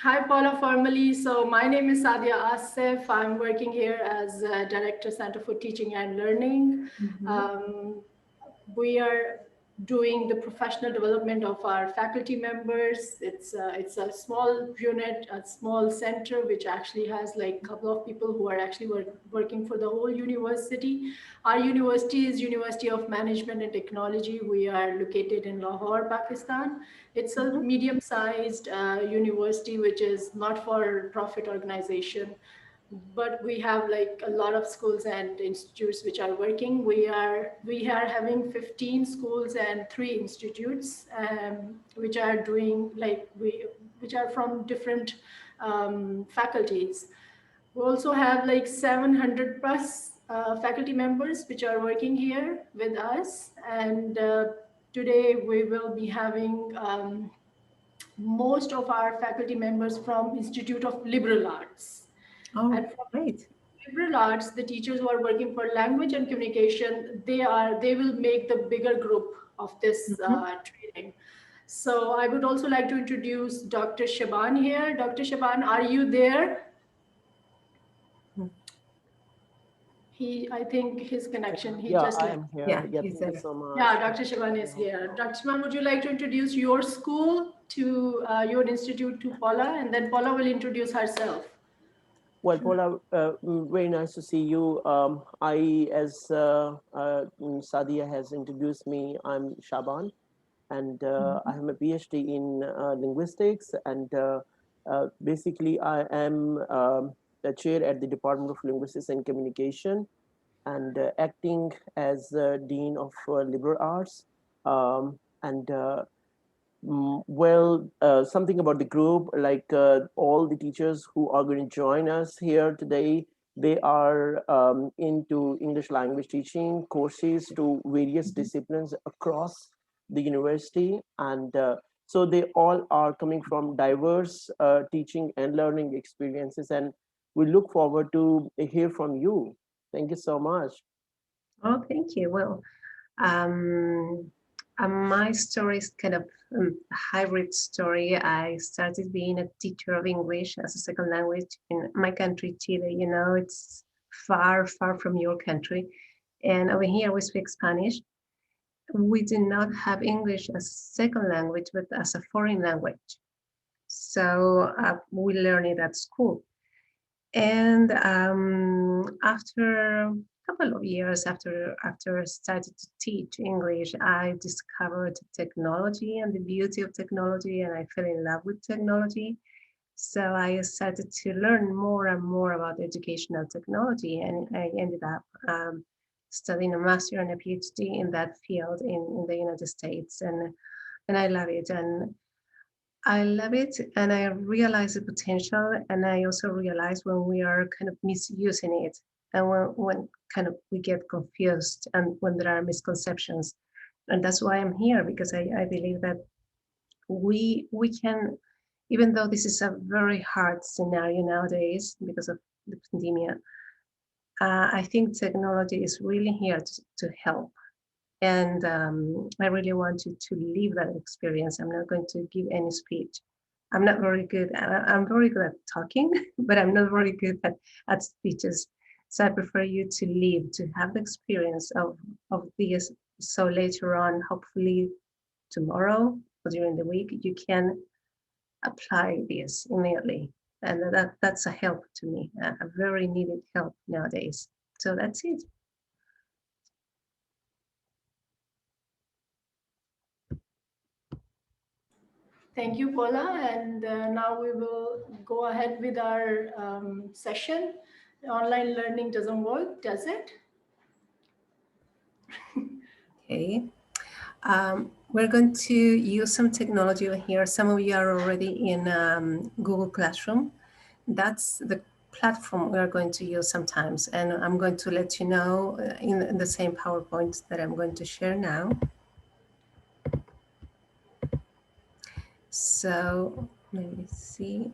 Hi, Paula, formally. So my name is Sadia Asif. I'm working here as Director, Center for Teaching and Learning. We are doing the professional development of our faculty members. It's a small unit, a small center, which actually has like a couple of people who are actually working for the whole university. Our university is University of Management and Technology. We are located in Lahore, Pakistan. It's a medium-sized university, which is not for profit organization, but we have like a lot of schools and institutes which are working. We are having 15 schools and 3 institutes, which are doing like which are from different faculties. We also have like 700 plus faculty members which are working here with us, and today we will be having most of our faculty members from Institute of Liberal Arts. Oh, And from great. liberal arts, the teachers who are working for language and communication, they will make the bigger group of this training. So I would also like to introduce Dr. Shaban here. Dr. Shaban, are you there? I think his connection, he Yeah, just I left. am here. Yeah, Yeah, he's thank you there. so much. Yeah, Dr. Shaban is here. Dr. Shaban, would you like to introduce your school to your institute to Paula, and then Paula will introduce herself. Well, Paula, very nice to see you. Sadia has introduced me, I'm Shaban, and I have a PhD in linguistics, and basically I am the chair at the Department of Linguistics and Communication, and acting as Dean of Liberal Arts. And Well, something about the group, like all the teachers who are going to join us here today, they are into English language teaching courses to various disciplines across the university. And so they all are coming from diverse teaching and learning experiences. And we look forward to hear from you. Thank you so much. Oh, thank you. Well, um, my story is kind of a hybrid story. I started being a teacher of English as a second language in my country, Chile. You know, it's far, far from your country. And over here we speak Spanish. We do not have English as a second language, but as a foreign language. So we learn it at school. And after a couple of years after I started to teach English, I discovered technology and the beauty of technology, and I fell in love with technology. So I started to learn more and more about educational technology, and I ended up studying a master and a PhD in that field in the United States, and I love it. And I love it, and I realize the potential, and I also realize when we are kind of misusing it, and when kind of we get confused, and when there are misconceptions, and that's why I'm here, because I believe that we can, even though this is a very hard scenario nowadays because of the pandemic, I think technology is really here to help. And I really wanted to live that experience. I'm not going to give any speech. I'm not very good. I'm very good at talking, but I'm not very good at speeches. So I prefer you to live, to have the experience of this. So later on, hopefully tomorrow or during the week, you can apply this immediately. And that's a help to me, a very needed help nowadays. So that's it. Thank you, Paula. And now we will go ahead with our session. Online learning doesn't work, does it? Okay. We're going to use some technology over here. Some of you are already in Google Classroom. That's the platform we are going to use sometimes. And I'm going to let you know in the same PowerPoint that I'm going to share now. So let me see.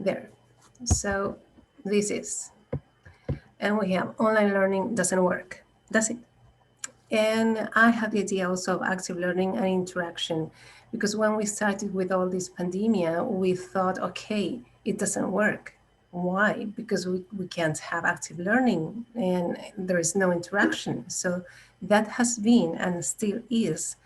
There. So this is, and we have online learning doesn't work. That's it. And I had the idea also of active learning and interaction, because when we started with all this pandemia, we thought, okay, it doesn't work. Why? Because we can't have active learning and there is no interaction. So that has been and still is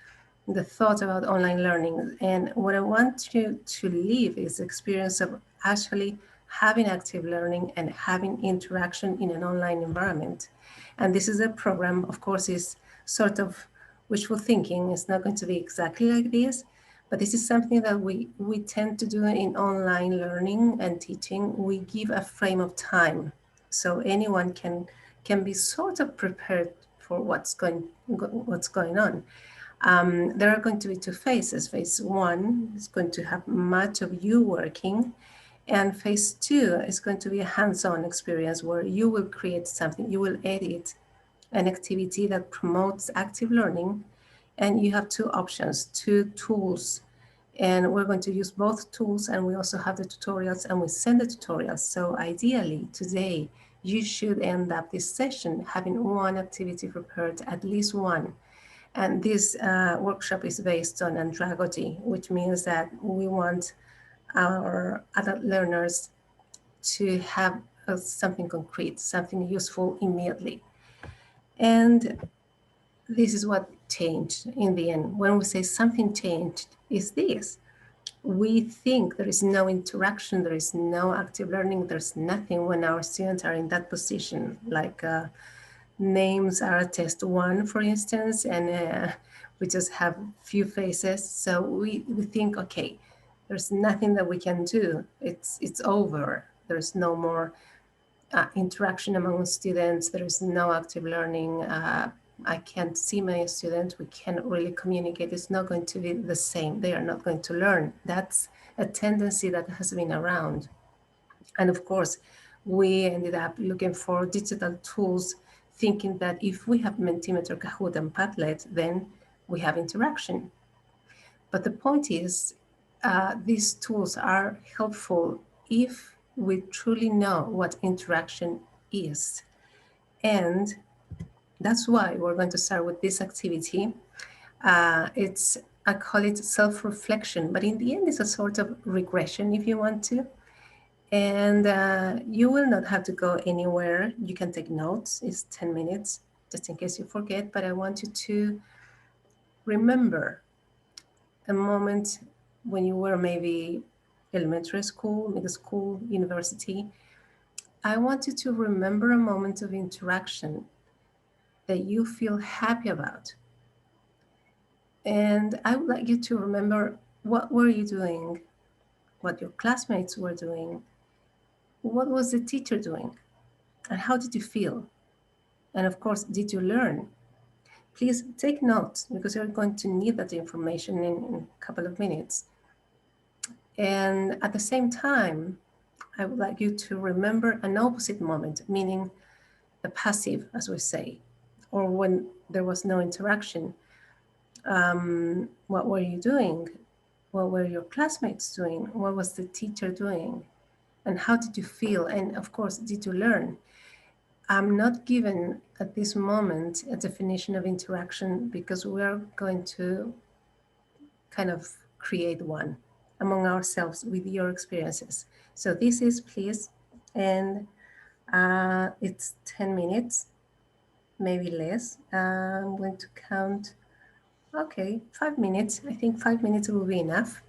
the thought about online learning. And what I want to leave is the experience of actually having active learning and having interaction in an online environment. And this is a program, of course, is sort of wishful thinking. It's not going to be exactly like this, but this is something that we tend to do in online learning and teaching. We give a frame of time so anyone can be sort of prepared for what's going on. There are going to be two phases. Phase one is going to have much of you working, and phase two is going to be a hands-on experience where you will create something, you will edit an activity that promotes active learning, and you have two options, two tools. And we're going to use both tools, and we also have the tutorials, and we send the tutorials. So ideally, today, you should end up this session having one activity prepared, at least one. And this workshop is based on andragogy, which means that we want our adult learners to have something concrete, something useful immediately. And this is what changed in the end. When we say something changed, is this. We think there is no interaction, there is no active learning, there's nothing when our students are in that position, like names are test one, for instance, and we just have few faces. So we think, okay, there's nothing that we can do. It's over. There's no more interaction among students. There is no active learning. I can't see my students. We can't really communicate. It's not going to be the same. They are not going to learn. That's a tendency that has been around. And of course, we ended up looking for digital tools, thinking that if we have Mentimeter, Kahoot, and Padlet, then we have interaction. But the point is, these tools are helpful if we truly know what interaction is. And that's why we're going to start with this activity. I call it self-reflection, but in the end, it's a sort of regression, if you want to. And you will not have to go anywhere. You can take notes. It's 10 minutes, just in case you forget. But I want you to remember a moment when you were maybe elementary school, middle school, university. I want you to remember a moment of interaction that you feel happy about. And I would like you to remember, what were you doing, what your classmates were doing, what was the teacher doing, and how did you feel? And of course, did you learn? Please take notes, because you're going to need that information in a couple of minutes. And at the same time, I would like you to remember an opposite moment, meaning the passive, as we say, or when there was no interaction. What were you doing? What were your classmates doing? What was the teacher doing? And how did you feel? And of course, did you learn? I'm not given at this moment a definition of interaction, because we're going to kind of create one among ourselves with your experiences. So this is, please, and it's 10 minutes, maybe less. I'm going to count, okay, 5 minutes. I think 5 minutes will be enough.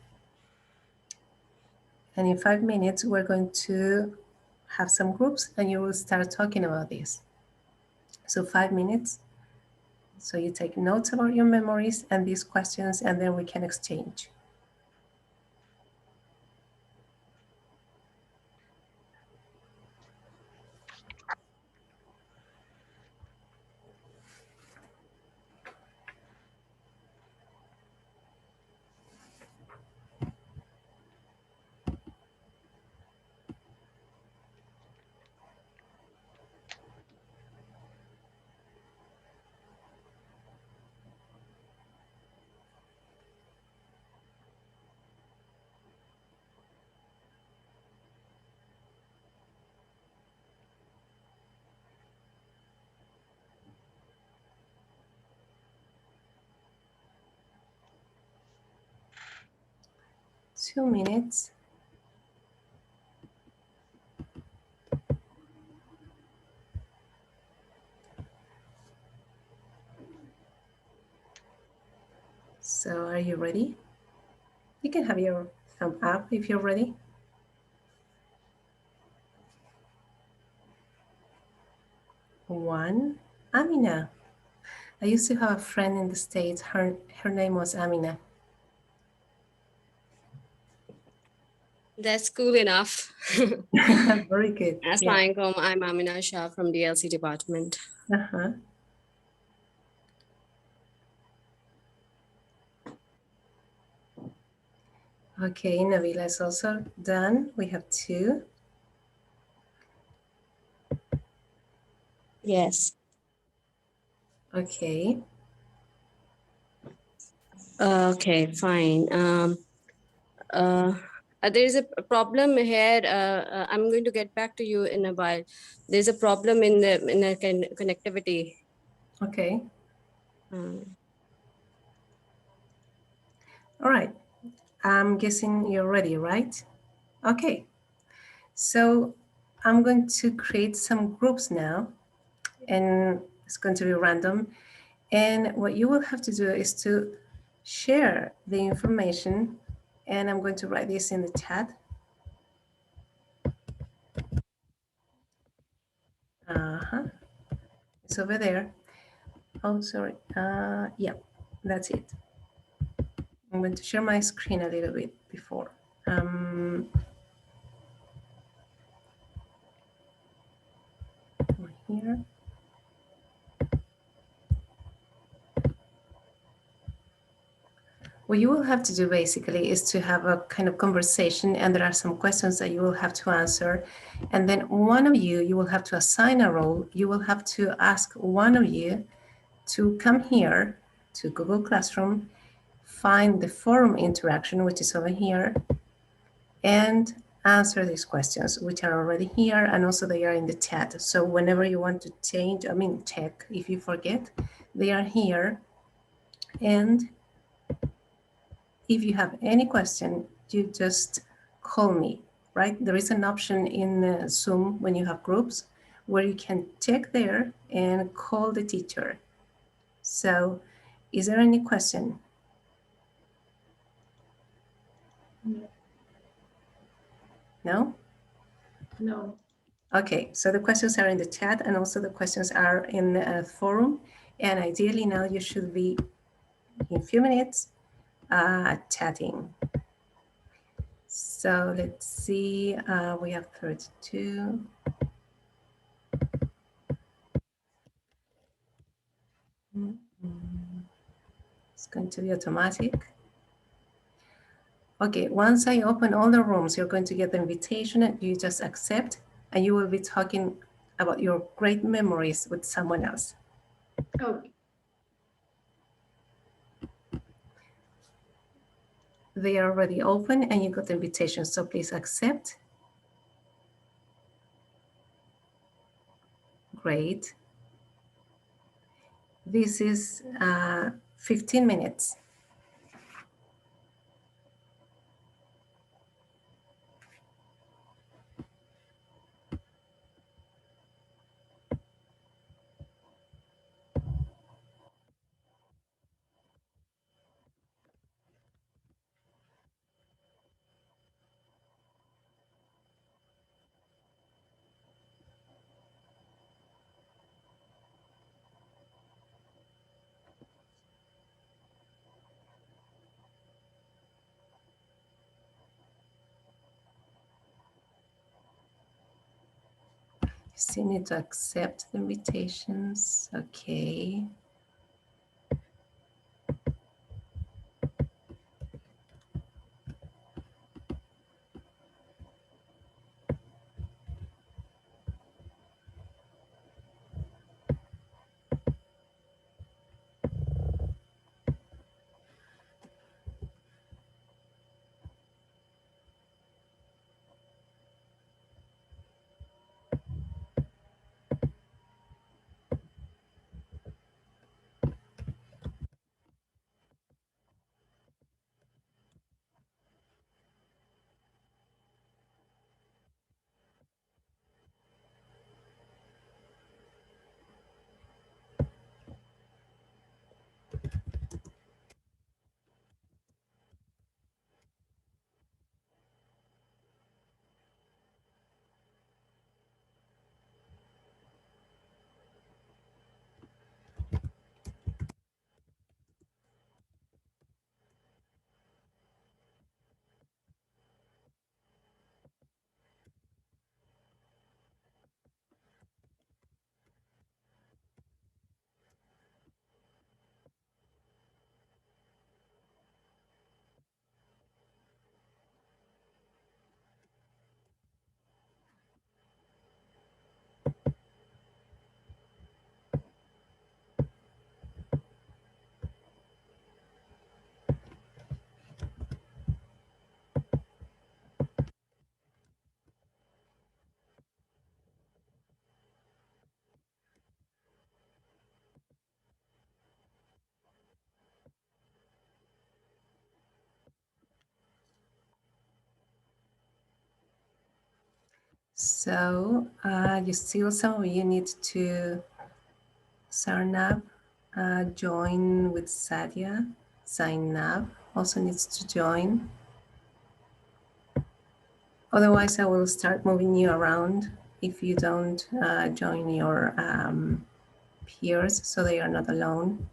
And in 5 minutes, we're going to have some groups and you will start talking about this. So 5 minutes. So you take notes about your memories and these questions, and then we can exchange. 2 minutes. So are you ready? You can have your thumb up if you're ready. One, Amina. I used to have a friend in the States. Her name was Amina. That's cool enough. Very good. Assalamualaikum. I'm Amina Shah from the LC department. Uh-huh. Okay, Nabila is also done. We have 2. Yes. Okay. Okay, fine. There's a problem here. I'm going to get back to you in a while. There's a problem in the connectivity. Okay. Um, All right. I'm guessing you're ready, right? Okay. So I'm going to create some groups now, and it's going to be random. And what you will have to do is to share the information, and I'm going to write this in the chat. It's over there. Oh, sorry. Yeah, that's it. I'm going to share my screen a little bit before. Here. What you will have to do basically is to have a kind of conversation, and there are some questions that you will have to answer. And then one of you will have to assign a role. You will have to ask one of you to come here to Google Classroom, find the forum interaction, which is over here, and answer these questions, which are already here, and also they are in the chat. So whenever you want to change, check if you forget, they are here. And if you have any question, you just call me, right? There is an option in Zoom when you have groups where you can check there and call the teacher. So is there any question? No? No. Okay, so the questions are in the chat, and also the questions are in the forum. And ideally now you should be in a few minutes chatting. So let's see, we have 32. It's going to be automatic. Okay, once I open all the rooms, you're going to get the invitation, and you just accept, and you will be talking about your great memories with someone else. Okay. They are already open and you got the invitation, so please accept. Great. This is 15 minutes. You still need to accept the invitations. Okay. So you still, some of you need to sign up, join with Sadia. Zainab also needs to join. Otherwise, I will start moving you around if you don't join your peers so they are not alone.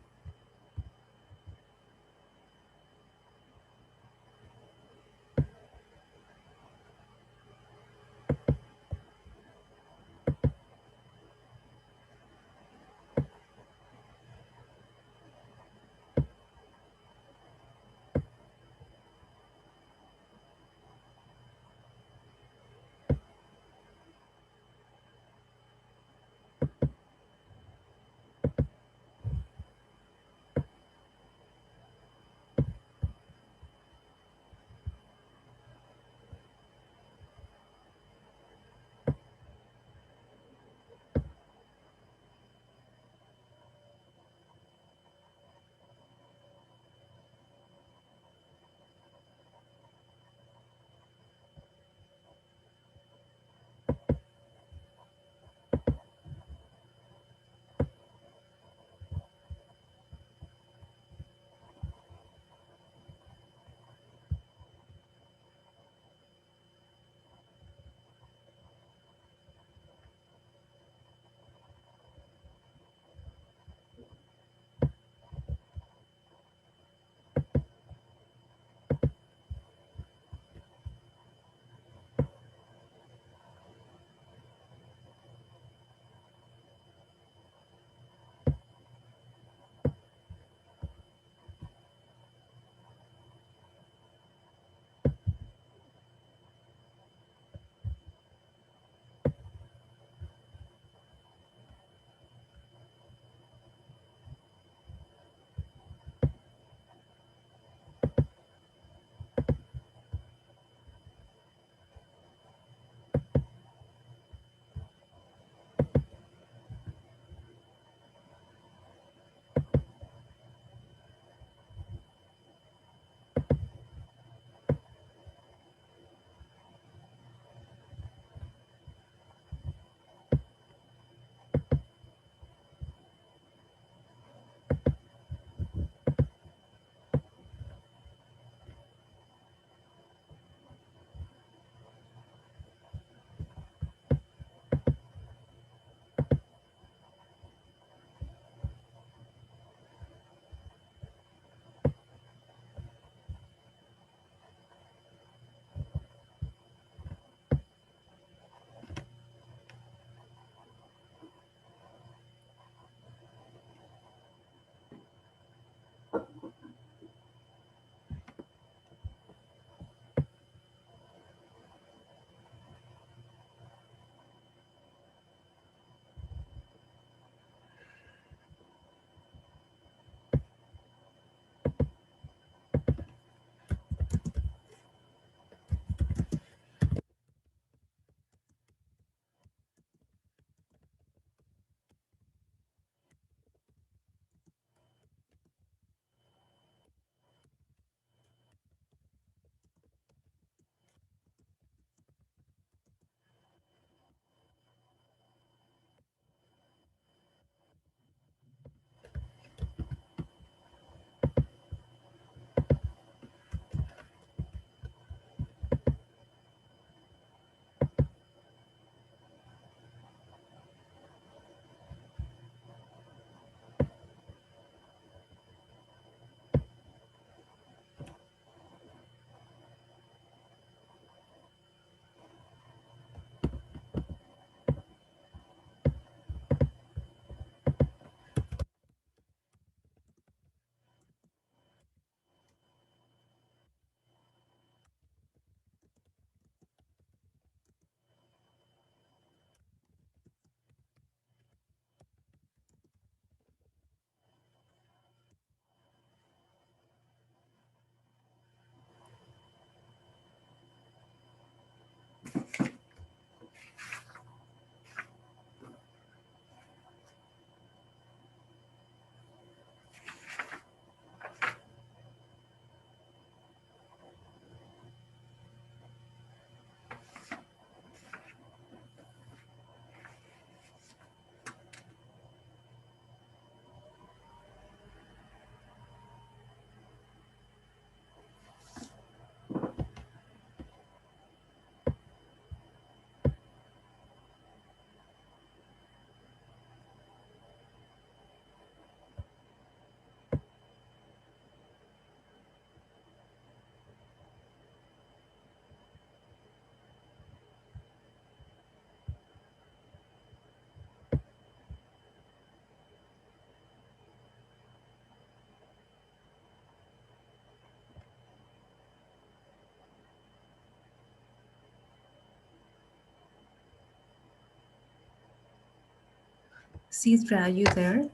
Citra, are you there?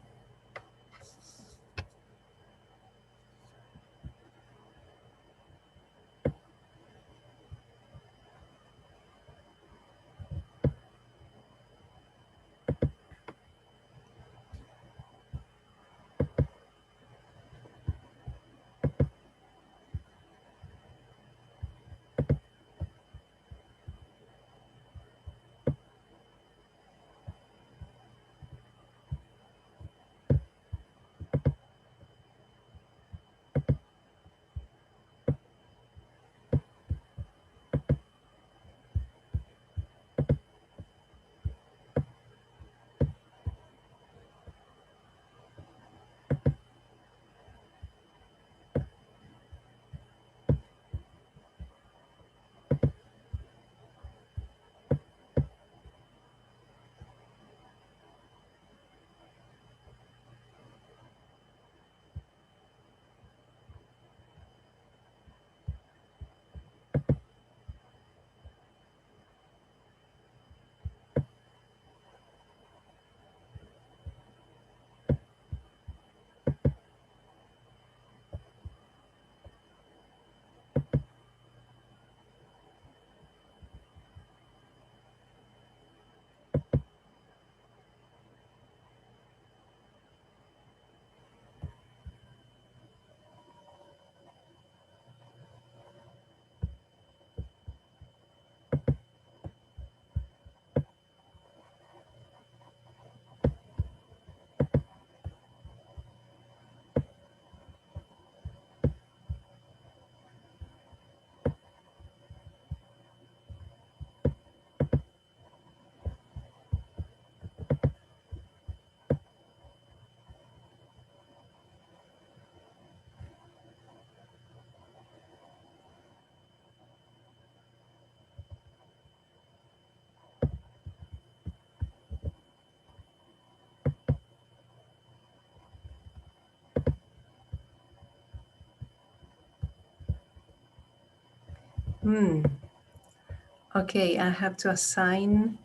Okay, I have to assign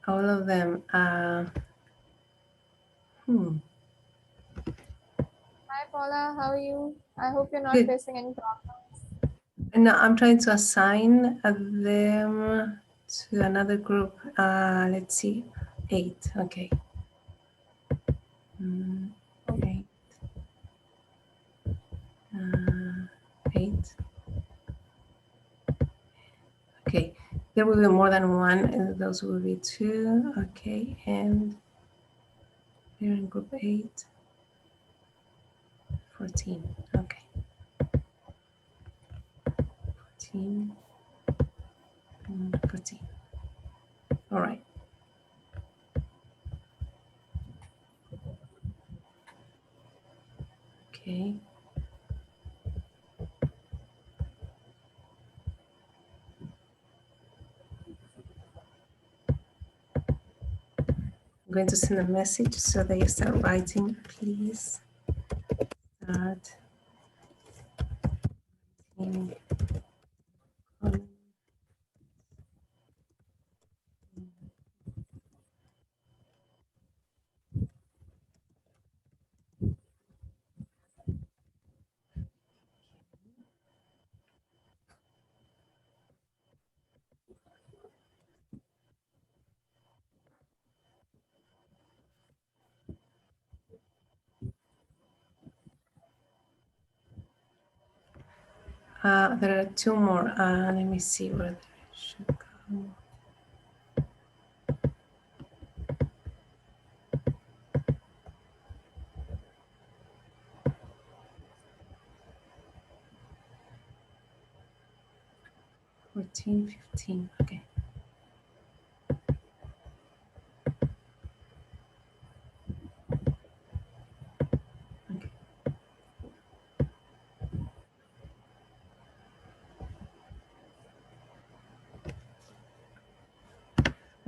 all of them. Hi Paula, how are you? I hope you're not Good. facing any problems. No, I'm trying to assign them to another group. Let's see, 8. Okay. 8. 8. Okay, there will be more than one, and those will be 2. Okay, and they're in group 8. 14. Okay. 14. 14. All right. Okay. I'm going to send a message so they start writing, please. Start. There are 2 more. Let me see where they should go. $14, $15. Okay. Okay.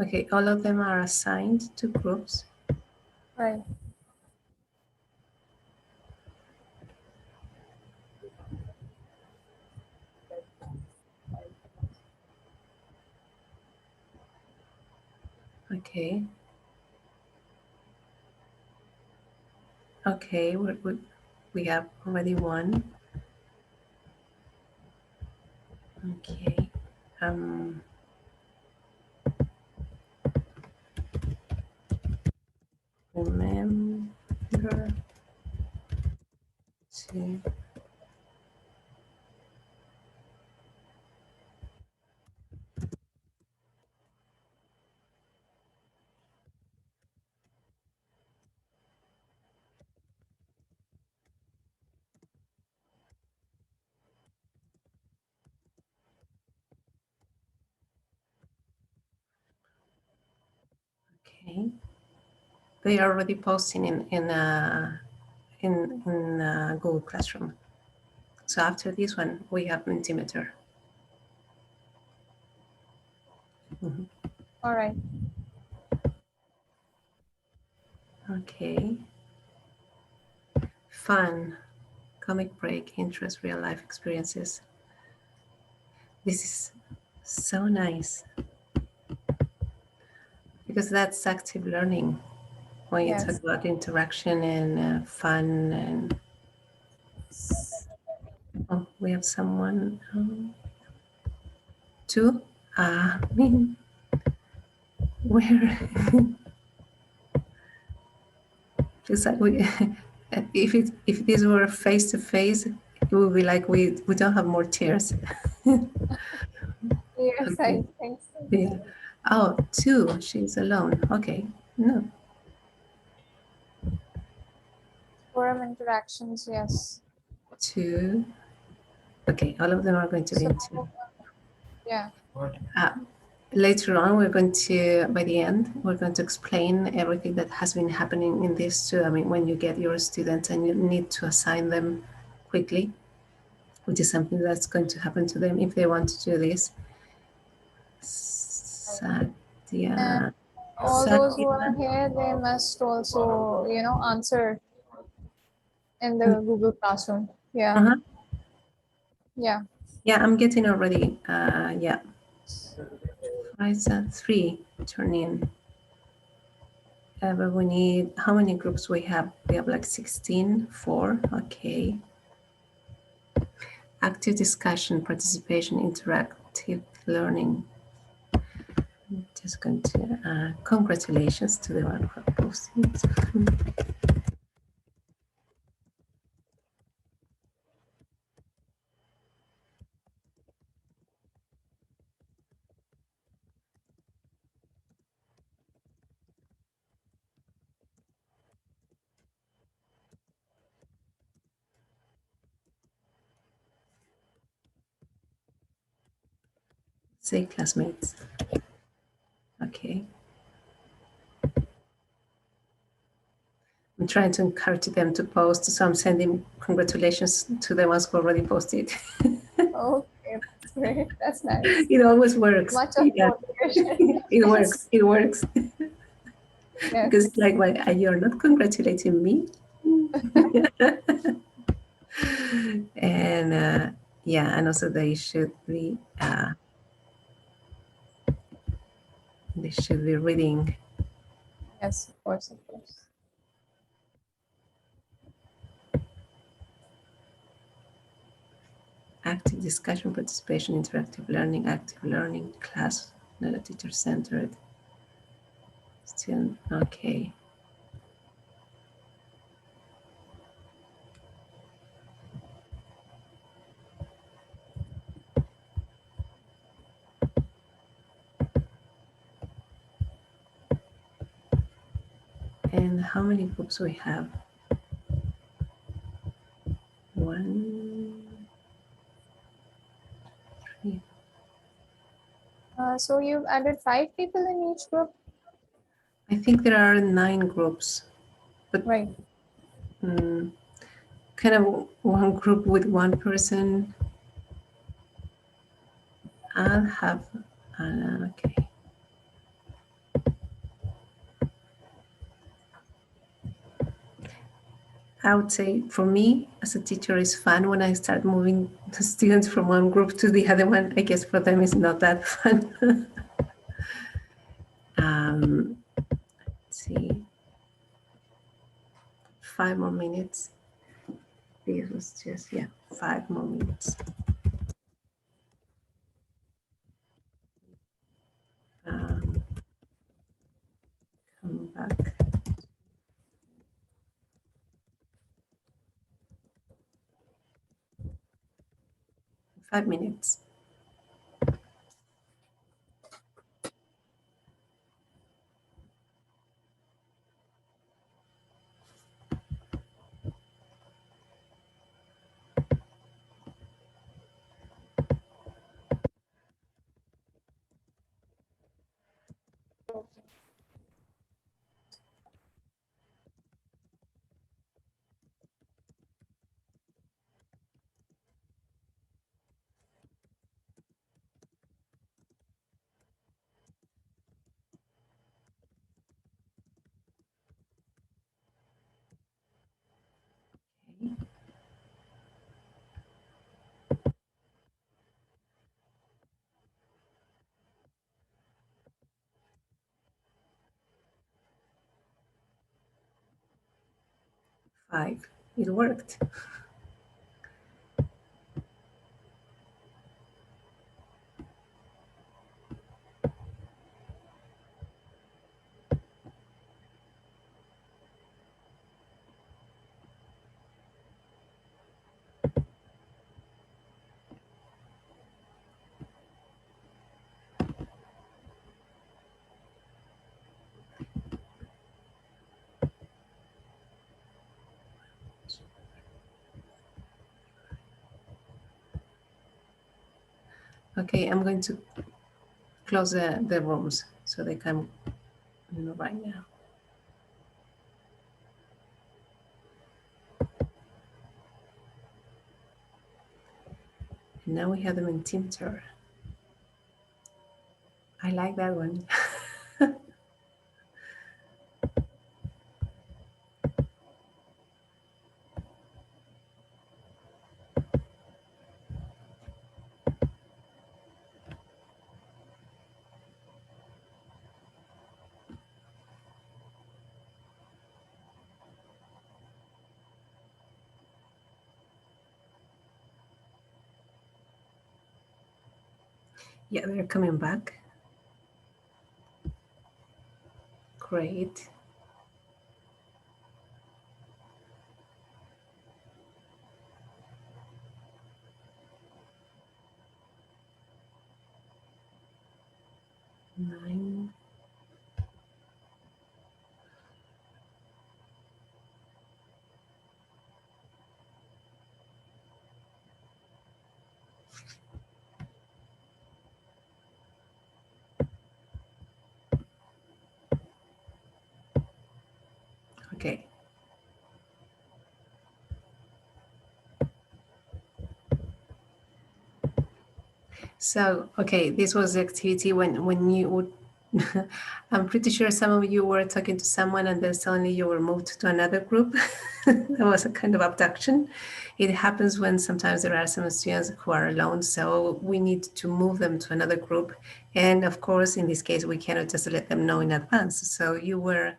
Okay, all of them are assigned to groups. Right. Okay. Okay, we have already one. Okay. Remember to okay. They are already posting in Google Classroom. So after this one, we have Mentimeter. All right. Okay. Fun, comic break, interest, real life experiences. This is so nice because that's active learning. When you talk Yes. about interaction and fun and oh, we have someone two. I mean, where? It's like we, if this were face to face, it would be like we don't have more chairs. Yes, Okay. I think so. Yeah. Oh, two. She's alone. Okay. No. Forum interactions, yes. Two. Okay. All of them are going to be in two. So, yeah. Later on, we're going to, by the end, we're going to explain everything that has been happening in this too. I mean, when you get your students and you need to assign them quickly, which is something that's going to happen to them if they want to do this. Satya. And all those who are here, they must also, answer in the Google Classroom. Yeah. Uh-huh. Yeah. Yeah, I'm getting already. Yeah. Three turn in. But we need, how many groups we have? We have like 16, 4. Okay. Active discussion, participation, interactive learning. I'm just going to, congratulations to the one who posted. Say classmates. Okay. I'm trying to encourage them to post, so I'm sending congratulations to the ones who already posted. Okay, that's great. That's nice. It always works. Much of Yeah. motivation. It works. It works. Yes. Because it's like, why you're not congratulating me? And yeah, and also they should be reading. Yes, of course, of course. Active discussion, participation, interactive learning, active learning, class, not a teacher-centered. Still, okay. And how many groups we have? 1, 3. So you've added 5 people in each group? I think there are 9 groups, but Right. Kind of one group with one person. I'll have, okay. I would say for me as a teacher, it's fun when I start moving the students from one group to the other one. I guess for them it's not that fun. Let's see. 5 more minutes. This was just, yeah, 5 more minutes. Come back. 5 minutes. Okay. 5. It worked. Okay, I'm going to close the rooms so they can, right now. And now we have them in team tour. I like that one. Yeah, they're coming back. Great. Nine. Okay. So, okay, this was the activity when you would, I'm pretty sure some of you were talking to someone and then suddenly you were moved to another group. That was a kind of abduction. It happens when sometimes there are some students who are alone, so we need to move them to another group. And of course, in this case, we cannot just let them know in advance. So you were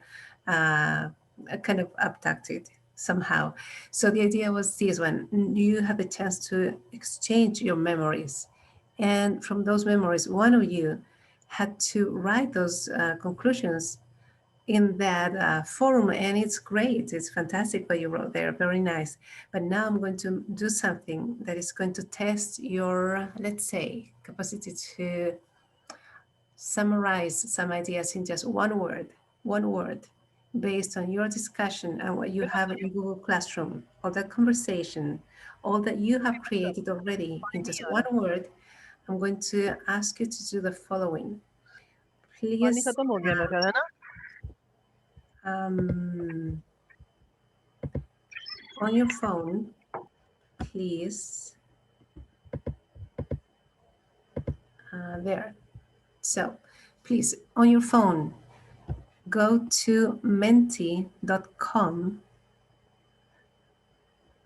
kind of abducted somehow. So the idea was this one, you have the chance to exchange your memories. And from those memories, one of you had to write those conclusions in that forum, and it's great. It's fantastic what you wrote there, very nice. But now I'm going to do something that is going to test your, let's say, capacity to summarize some ideas in just one word, based on your discussion and what you have in Google Classroom, or the conversation, all that you have created already in just one word. I'm going to ask you to do the following. Please, on your phone, please, there. So please, on your phone, go to menti.com.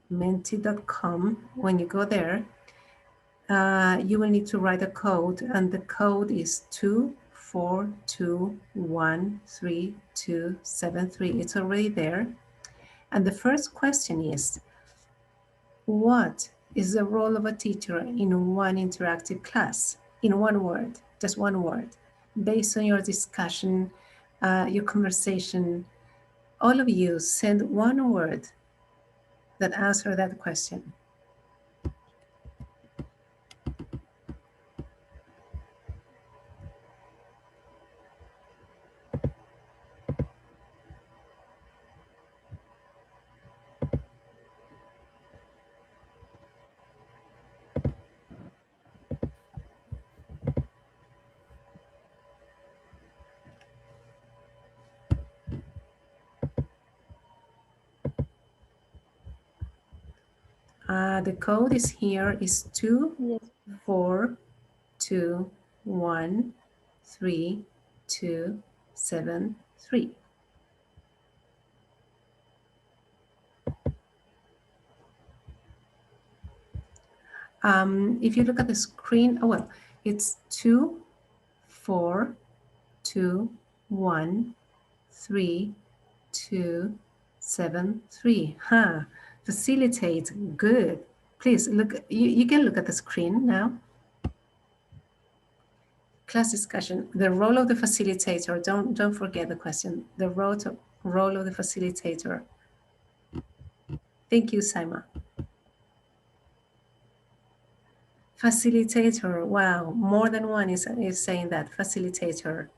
Menti.com. When you go there, you will need to write a code, and the code is 242132273. It's already there. And the first question is, what is the role of a teacher in one interactive class? In one word, just one word, based on your discussion, your conversation. All of you send one word that answer that question. The code is here is 2 4 2 1 3 2 7 3. If you look at the screen, oh well, it's 2 4 2 1 3 2 7 3. Huh. Facilitate. Good. Please look. You can look at the screen now. Class discussion. The role of the facilitator. Don't forget the question. The role of the facilitator. Thank you, Saima. Facilitator. Wow, more than one is saying that. Facilitator.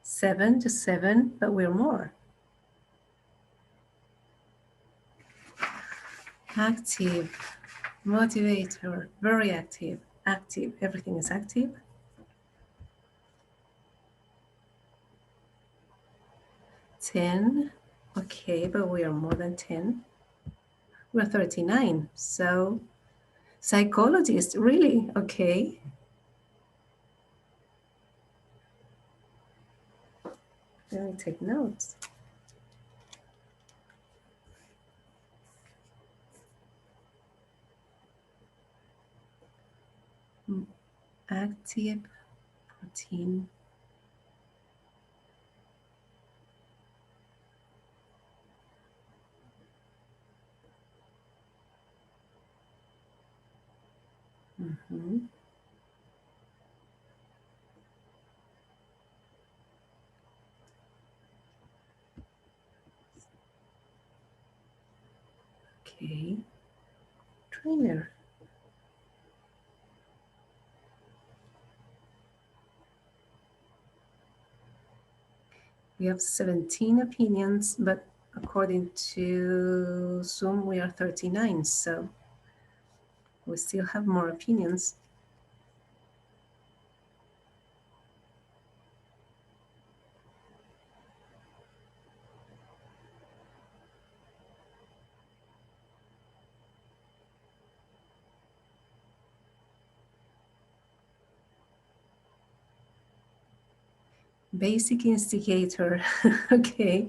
7 to 7, but we're more. Active. Motivator. Very active. Active. Everything is active. $10. Okay, but we are more than 10. We're 39. So psychologist, really? Okay. Let me take notes. Active protein. Mm-hmm. Okay. Trainer. We have 17 opinions, but according to Zoom, we are 39. So we still have more opinions. Basic instigator. Okay.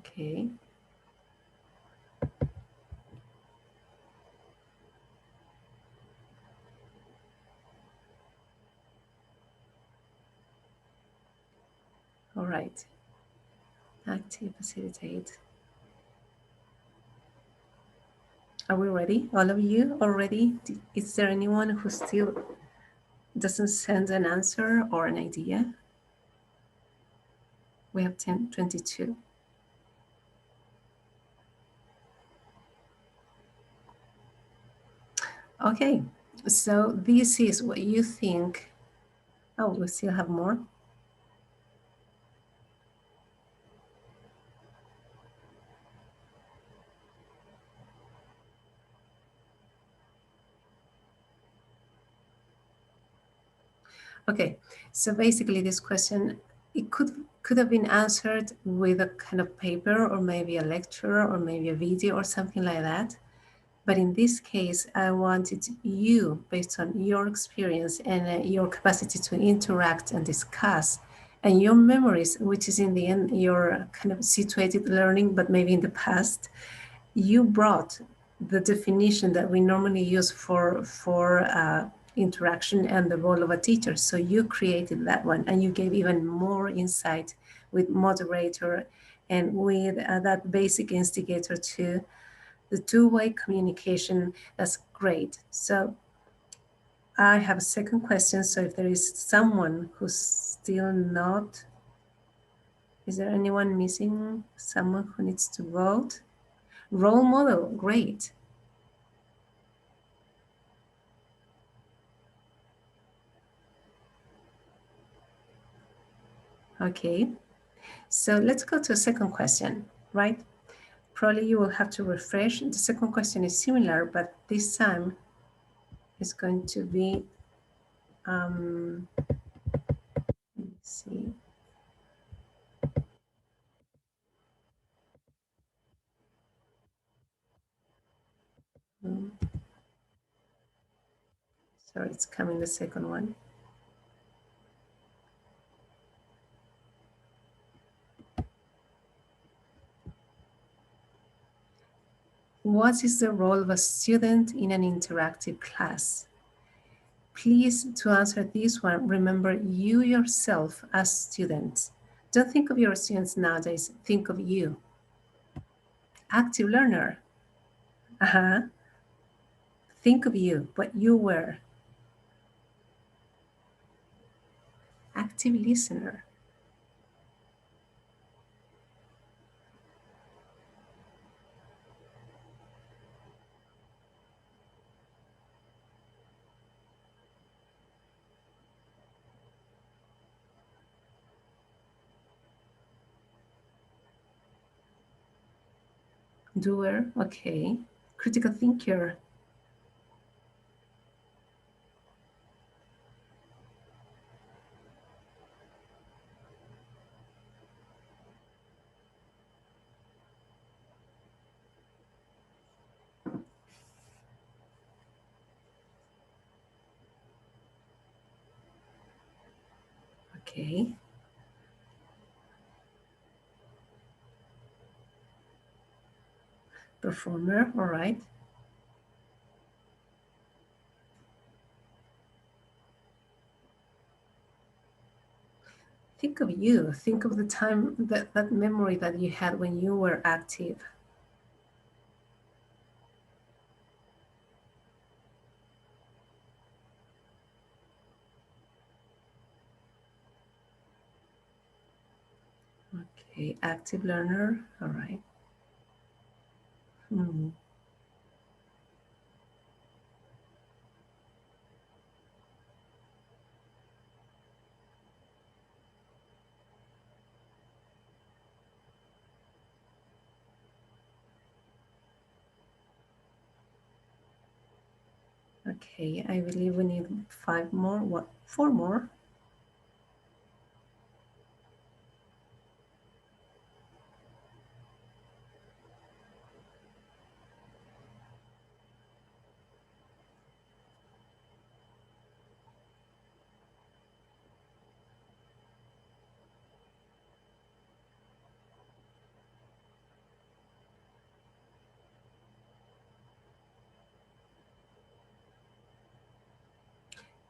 Okay. All right. Active facilitate. Are we ready? All of you already? Is there anyone who still doesn't send an answer or an idea? We have 22. Okay, so this is what you think. Oh, we still have more. Okay, so basically this question, it could have been answered with a kind of paper or maybe a lecture or maybe a video or something like that. But in this case, I wanted you, based on your experience and your capacity to interact and discuss, and your memories, which is in the end your kind of situated learning, but maybe in the past, you brought the definition that we normally use for interaction and the role of a teacher. So you created that one, and you gave even more insight with moderator and with that basic instigator to the two-way communication. That's great. So I have a second question. So if there is someone who's still not, is there anyone missing? Someone who needs to vote? Role model, great. Okay, so let's go to a second question, right? Probably you will have to refresh. The second question is similar, but this time it's going to be, let me see. Sorry, it's coming, the second one. What is the role of a student in an interactive class? Please, to answer this one, remember you yourself as students. Don't think of your students nowadays, think of you. Active learner. Think of you, what you were. Active listener. Doer, okay. Critical thinker. Okay. Performer, all right. Think of you, think of the time, that memory that you had when you were active. Okay, active learner, all right. Okay, I believe we need 5 more, what, 4 more.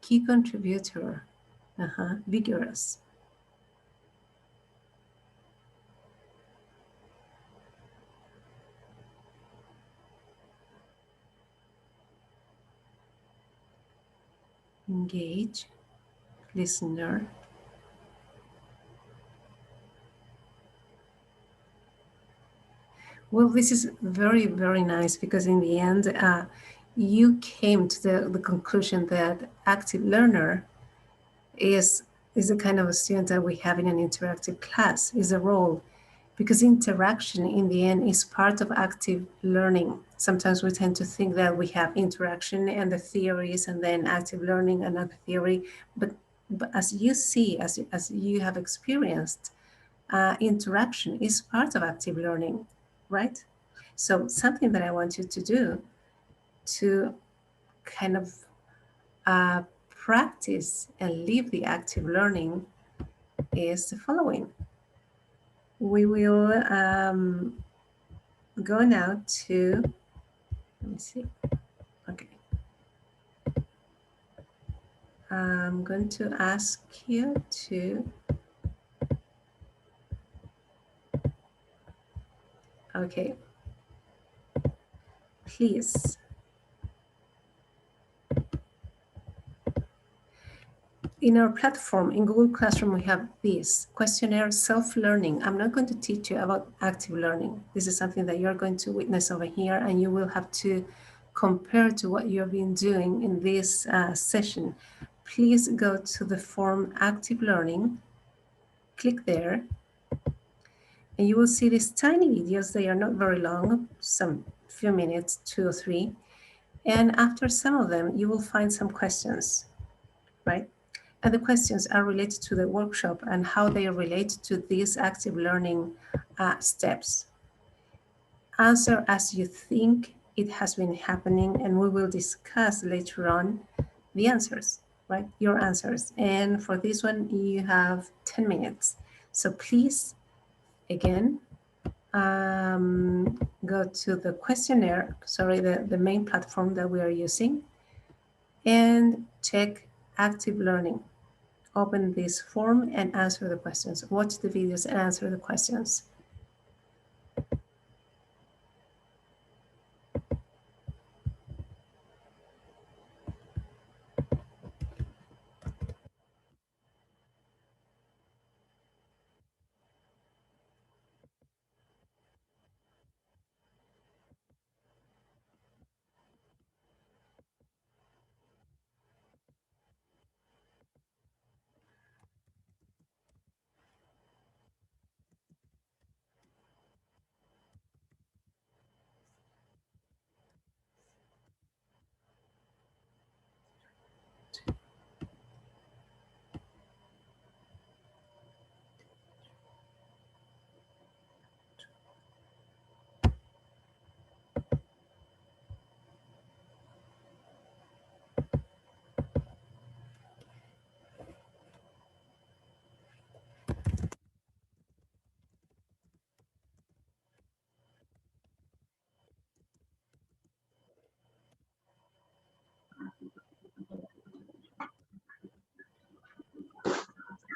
Key contributor, vigorous. Engage, listener. Well, this is very, very nice because in the end, you came to the conclusion that active learner is the kind of a student that we have in an interactive class, is a role, because interaction in the end is part of active learning. Sometimes we tend to think that we have interaction and the theories and then active learning, another theory, but as you see, as you have experienced, interaction is part of active learning, right? So something that I want you to do to kind of practice and live the active learning is the following. We will go now to, let me see, okay. I'm going to ask you to, okay, please. In our platform, in Google Classroom, we have this questionnaire self-learning. I'm not going to teach you about active learning. This is something that you're going to witness over here, and you will have to compare to what you've been doing in this session. Please go to the form active learning, click there, and you will see these tiny videos. They are not very long, some few minutes, 2 or 3. And after some of them, you will find some questions, right? And the questions are related to the workshop and how they relate to these active learning steps. Answer as you think it has been happening, and we will discuss later on the answers, right? Your answers. And for this one, you have 10 minutes. So please, again, go to the questionnaire, sorry, the main platform that we are using, and check active learning. Open this form and answer the questions. Watch the videos and answer the questions.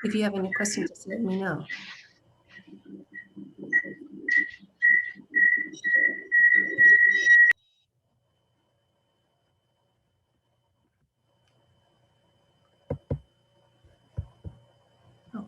If you have any questions, just let me know. Oh.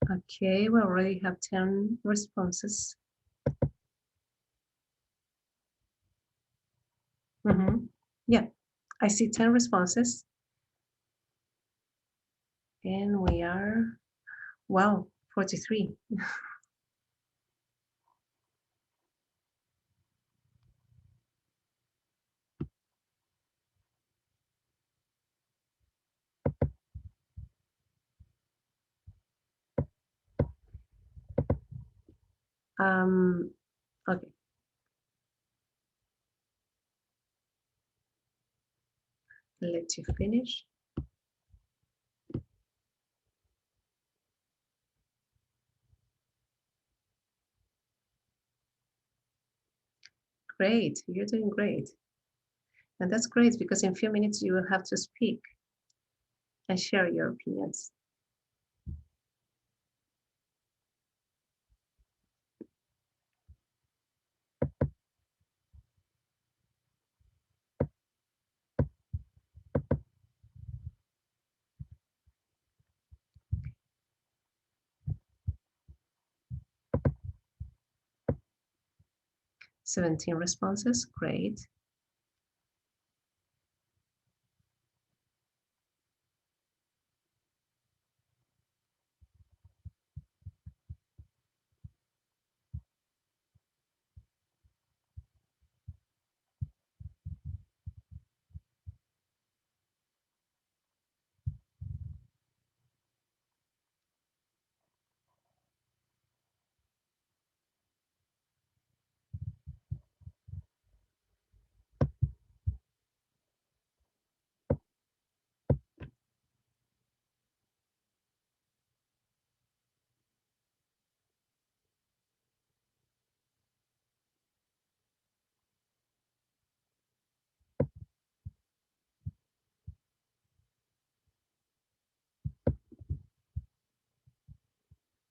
Okay, we already have 10 responses. Yeah, I see 10 responses. And we are, wow, 43. Okay. Let you finish. Great, you're doing great. And that's great because in a few minutes you will have to speak and share your opinions. Seventeen responses, great.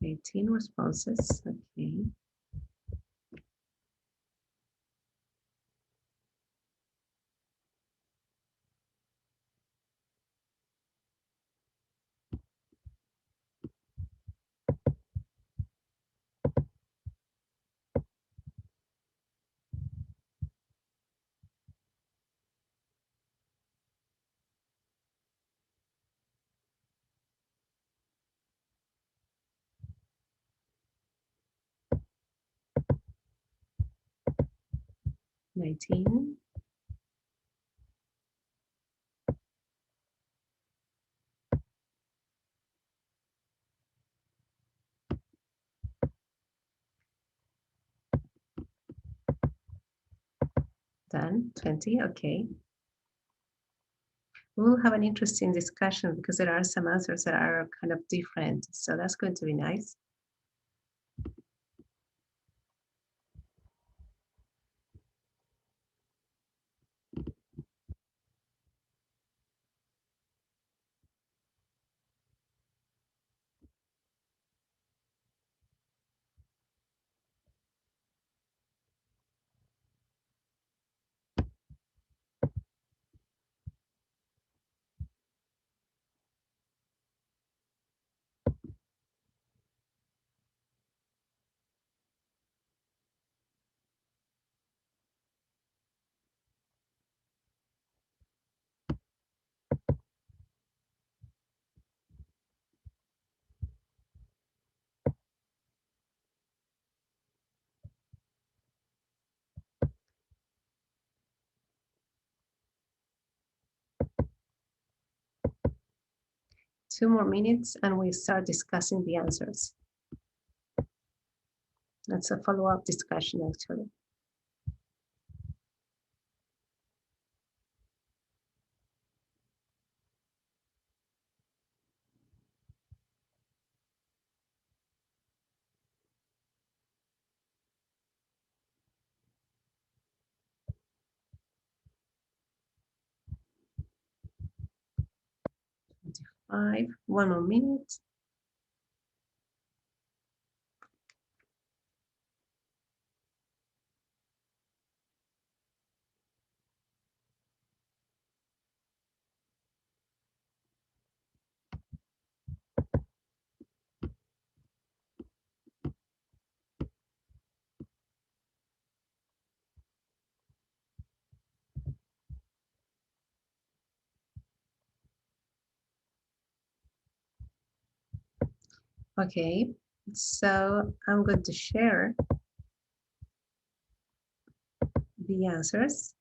Eighteen responses, okay. Nineteen. Done. 20, okay. We'll have an interesting discussion because there are some answers that are kind of different. So that's going to be nice. Two more minutes and we start discussing the answers. That's a follow-up discussion, actually. One more minute. Okay, so I'm going to share the answers.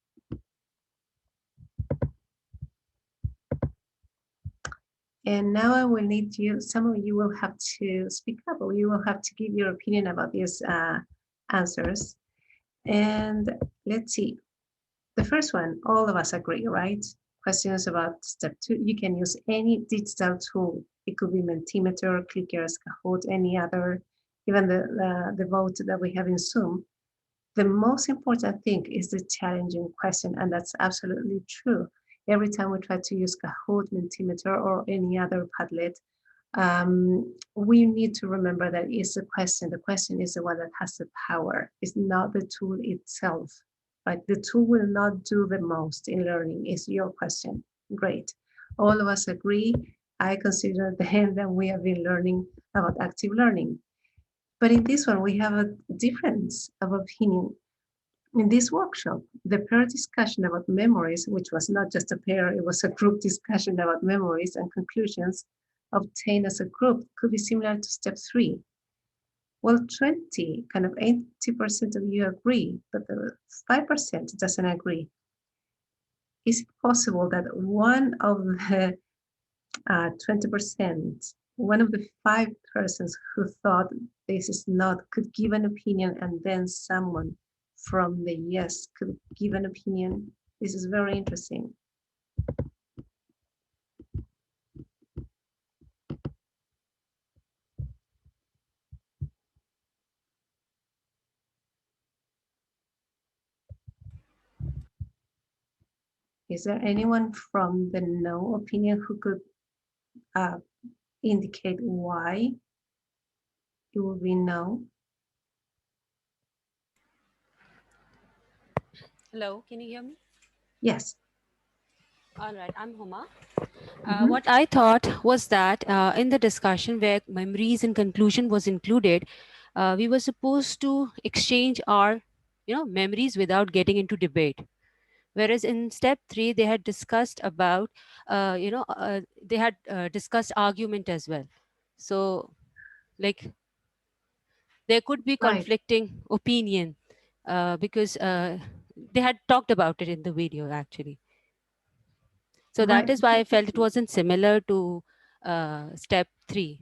And now I will need you, some of you will have to speak up, or you will have to give your opinion about these answers. And let's see. The first one, all of us agree, right? Questions about step 2. You can use any digital tool. It could be Mentimeter, Clickers, Kahoot, any other, even the vote that we have in Zoom. The most important thing is the challenging question, and that's absolutely true. Every time we try to use Kahoot, Mentimeter, or any other Padlet, we need to remember that it's a question. The question is the one that has the power. It's not the tool itself. Right? The tool will not do the most in learning. It's your question. Great. All of us agree. I consider then that we have been learning about active learning. But in this one, we have a difference of opinion. In this workshop, the pair discussion about memories, which was not just a pair, it was a group discussion about memories and conclusions obtained as a group, could be similar to step 3. Well, 80% of you agree, but the 5% doesn't agree. Is it possible that one of the 20%, one of the 5 persons who thought this is not, could give an opinion, and then someone from the yes could give an opinion? This is very interesting. Is there anyone from the no opinion who could indicate why it will be no? Hello, can you hear me? Yes. All right, I'm Huma. What I thought was that in the discussion where memories and conclusion was included, we were supposed to exchange our, memories without getting into debate. Whereas in step 3, they had discussed about, they had discussed argument as well. So, like, there could be Right. conflicting opinion because they had talked about it in the video actually. So that Right. is why I felt it wasn't similar to step 3.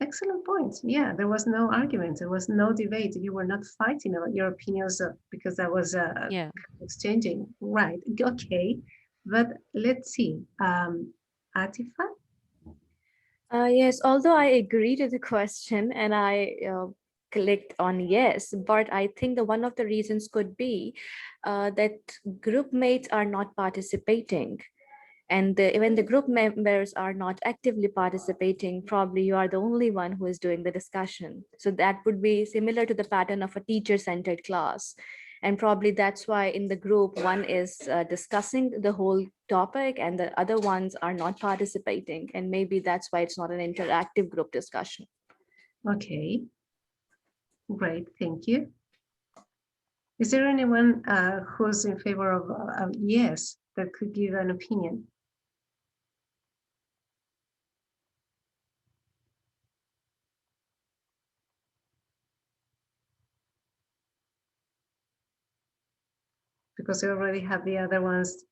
Excellent point. Yeah, there was no argument. There was no debate. You were not fighting about your opinions because that was Yeah. exchanging. Right. Okay. But let's see. Atifa? Yes, although I agree to the question and I clicked on yes, but I think one of the reasons could be that group mates are not participating. And when the group members are not actively participating, probably you are the only one who is doing the discussion. So that would be similar to the pattern of a teacher-centered class. And probably that's why in the group, one is discussing the whole topic and the other ones are not participating. And maybe that's why it's not an interactive group discussion. Okay. Great. Thank you. Is there anyone who's in favor of yes that could give an opinion? Because we already have the other ones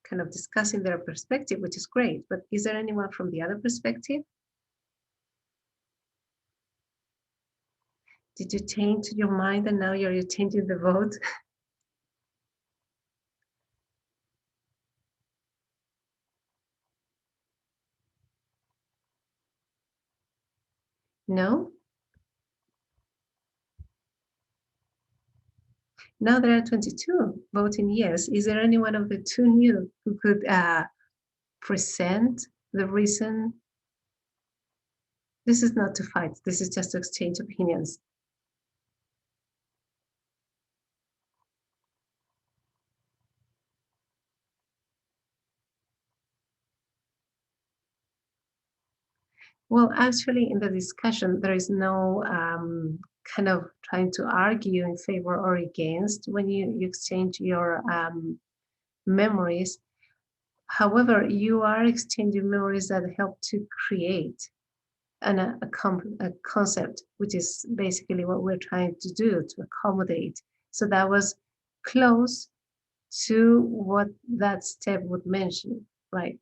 kind of discussing their perspective, which is great. But is there anyone from the other perspective? Did you change your mind and now you're changing the vote? No? Now there are 22 voting yes. Is there any one of the two new who could present the reason? This is not to fight. This is just to exchange opinions. Well, actually, in the discussion, there is no kind of trying to argue in favor or against when you exchange your memories. However, you are exchanging memories that help to create a concept, which is basically what we're trying to do to accommodate. So that was close to what that step would mention, right?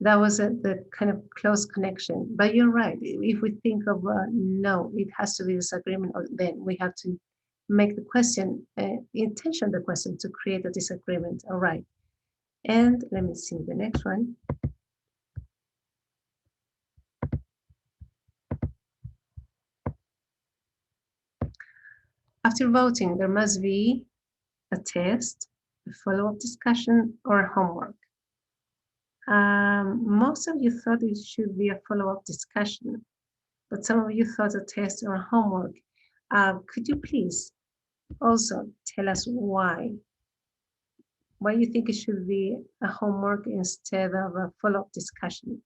That was the kind of close connection. But you're right. If we think of no, it has to be disagreement, or then we have to make the question, intention the question to create a disagreement. All right. And let me see the next one. After voting, there must be a test, a follow-up discussion, or homework. Most of you thought it should be a follow-up discussion, but some of you thought a test or a homework. Could you please also tell us why you think it should be a homework instead of a follow-up discussion?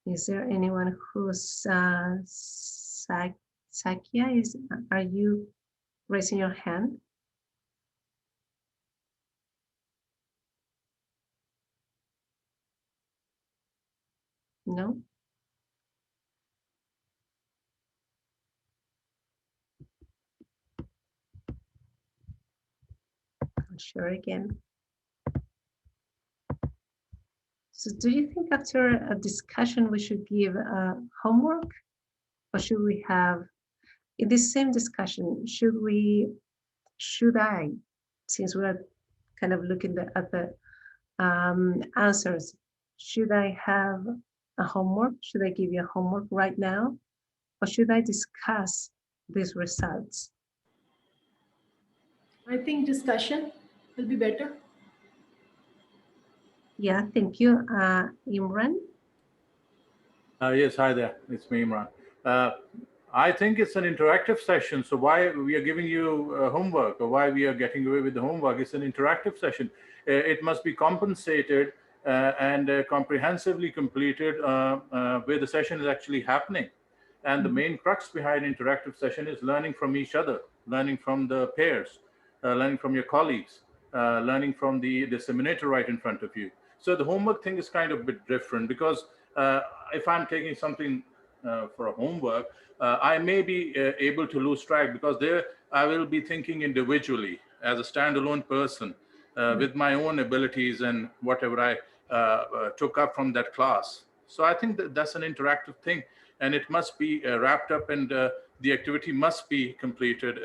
Is there anyone who's Sakya? Are you raising your hand? No? I'll share again. So do you think after a discussion we should give homework, or should we have, in this same discussion, should I, since we're kind of looking at the answers, should I have a homework? Should I give you a homework right now? Or should I discuss these results? I think discussion will be better. Yeah, thank you. Imran? Yes, hi there. It's me, Imran. I think it's an interactive session. So why we are giving you homework, or why we are getting away with the homework? It's an interactive session. It must be compensated and comprehensively completed where the session is actually happening. And the main crux behind interactive session is learning from each other, learning from the peers, learning from your colleagues, learning from the disseminator right in front of you. So the homework thing is kind of a bit different, because if I'm taking something for a homework, I may be able to lose track, because there I will be thinking individually as a standalone person with my own abilities and whatever I took up from that class. So I think that that's an interactive thing, and it must be wrapped up, and the activity must be completed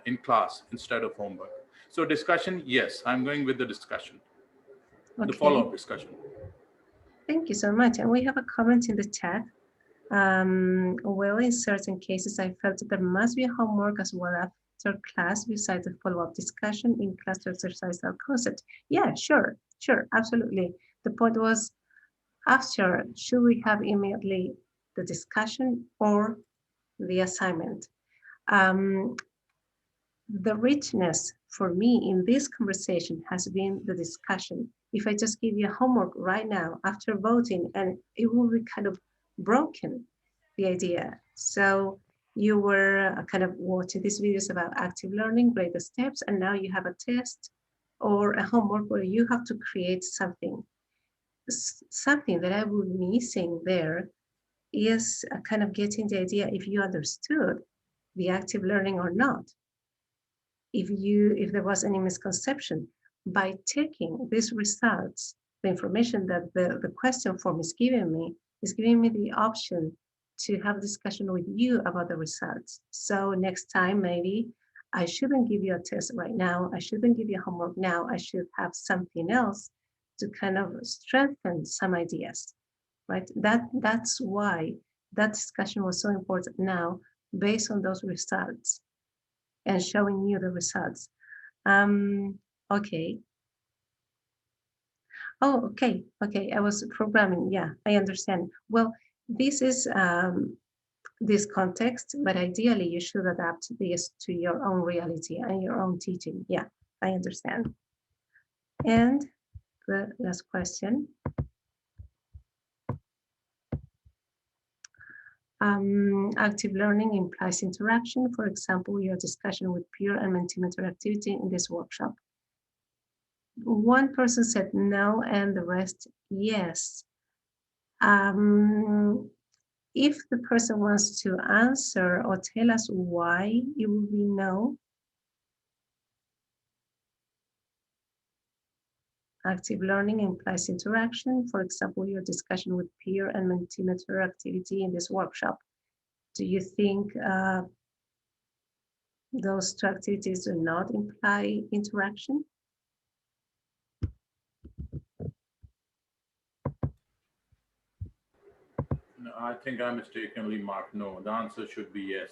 in class instead of homework. So discussion, yes, I'm going with the discussion, Okay. the follow-up discussion. Thank you so much. And we have a comment in the chat. Well, in certain cases, I felt that there must be a homework as well after class besides the follow-up discussion in class to exercise our concept. Yeah, sure, absolutely. The point was, after, should we have immediately the discussion or the assignment? The richness for me in this conversation has been the discussion. If I just give you homework right now after voting, and it will be kind of broken, the idea. So you were kind of watching these videos about active learning, greater steps, and now you have a test or a homework where you have to create something that I was missing there is kind of getting the idea if you understood the active learning or not. If there was any misconception, by taking these results, the information that the question form is giving me the option to have a discussion with you about the results. So next time, maybe I shouldn't give you a test right now. I shouldn't give you homework now. I should have something else to kind of strengthen some ideas, right? That's why that discussion was so important now, based on those results and showing you the results. Okay. Oh, okay. I was programming. Yeah, I understand. Well, this is this context, but ideally you should adapt this to your own reality and your own teaching. Yeah, I understand. And the last question. Active learning implies interaction. For example, your discussion with peer and Mentimeter activity in this workshop. One person said no, and the rest yes. If the person wants to answer or tell us why it will be no. Active learning implies interaction. For example, your discussion with peer and Mentimeter activity in this workshop. Do you think those two activities do not imply interaction? No, I think I mistakenly marked no. The answer should be yes.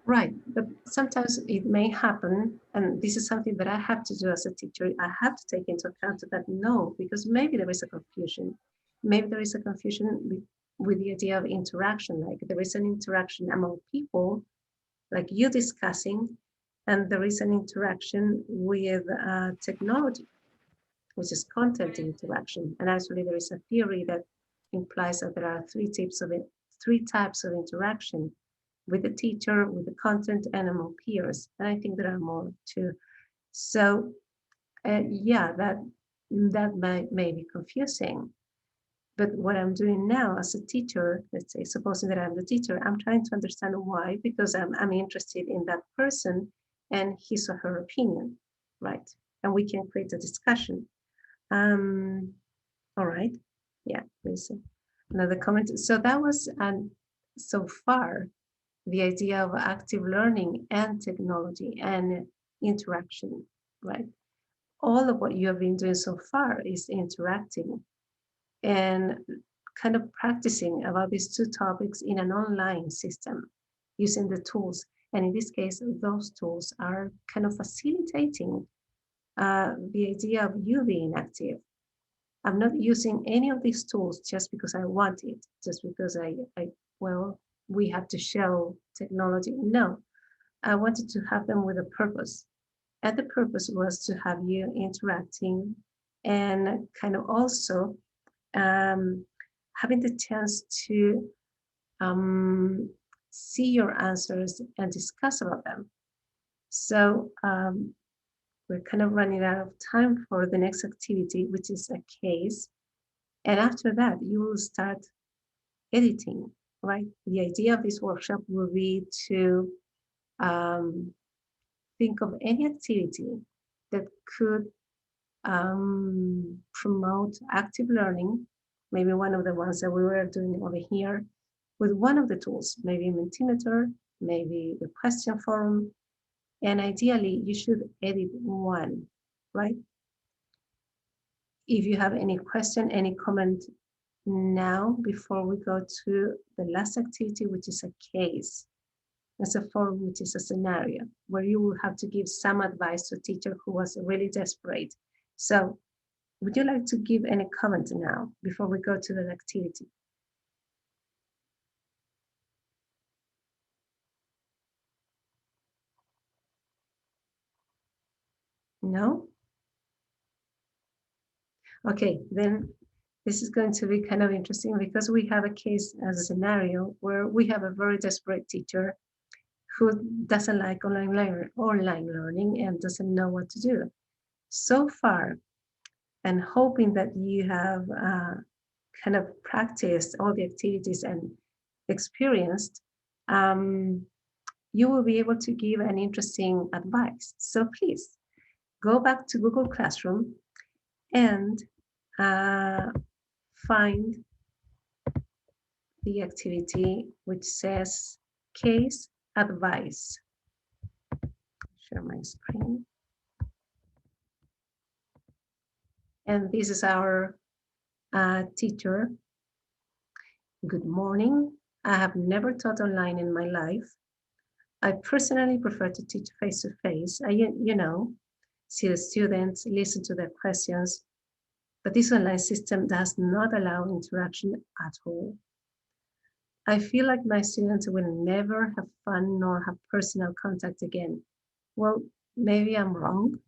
Right, but sometimes it may happen, and this is something that I have to do as a teacher. I have to take into account that no, because maybe there is a confusion. Maybe there is a confusion with the idea of interaction, like there is an interaction among people, like you discussing, and there is an interaction with technology, which is content interaction. And actually there is a theory that implies that there are three types of interaction: with the teacher, with the content, and among peers. And I think there are more too. So yeah, that may be confusing. But what I'm doing now as a teacher, let's say, supposing that I'm the teacher, I'm trying to understand why, because I'm interested in that person and his or her opinion, right? And we can create a discussion. All right, yeah, there's another comment. So that was, so far, the idea of active learning and technology and interaction, right? All of what you have been doing so far is interacting and kind of practicing about these two topics in an online system using the tools. And in this case, those tools are kind of facilitating the idea of you being active. I'm not using any of these tools just because I want it, just because well, we have to show technology. No, I wanted to have them with a purpose. And the purpose was to have you interacting and kind of also having the chance to see your answers and discuss about them. So we're kind of running out of time for the next activity, which is a case. And after that, you will start editing, right? The idea of this workshop will be to think of any activity that could promote active learning, maybe one of the ones that we were doing over here, with one of the tools, maybe Mentimeter, maybe the question forum, and ideally you should edit one, right? If you have any question, any comment now before we go to the last activity, which is a case. It's a forum, which is a scenario where you will have to give some advice to a teacher who was really desperate. So would you like to give any comment now before we go to the activity? No? Okay, then this is going to be kind of interesting because we have a case as a scenario where we have a very desperate teacher who doesn't like online learning and doesn't know what to do. So far, and hoping that you have kind of practiced all the activities and experienced, you will be able to give an interesting advice. So please go back to Google Classroom and find the activity which says case advice. Share my screen. And this is our teacher. Good morning. I have never taught online in my life. I personally prefer to teach face-to-face. You know, see the students, listen to their questions, but this online system does not allow interaction at all. I feel like my students will never have fun nor have personal contact again. Well, maybe I'm wrong,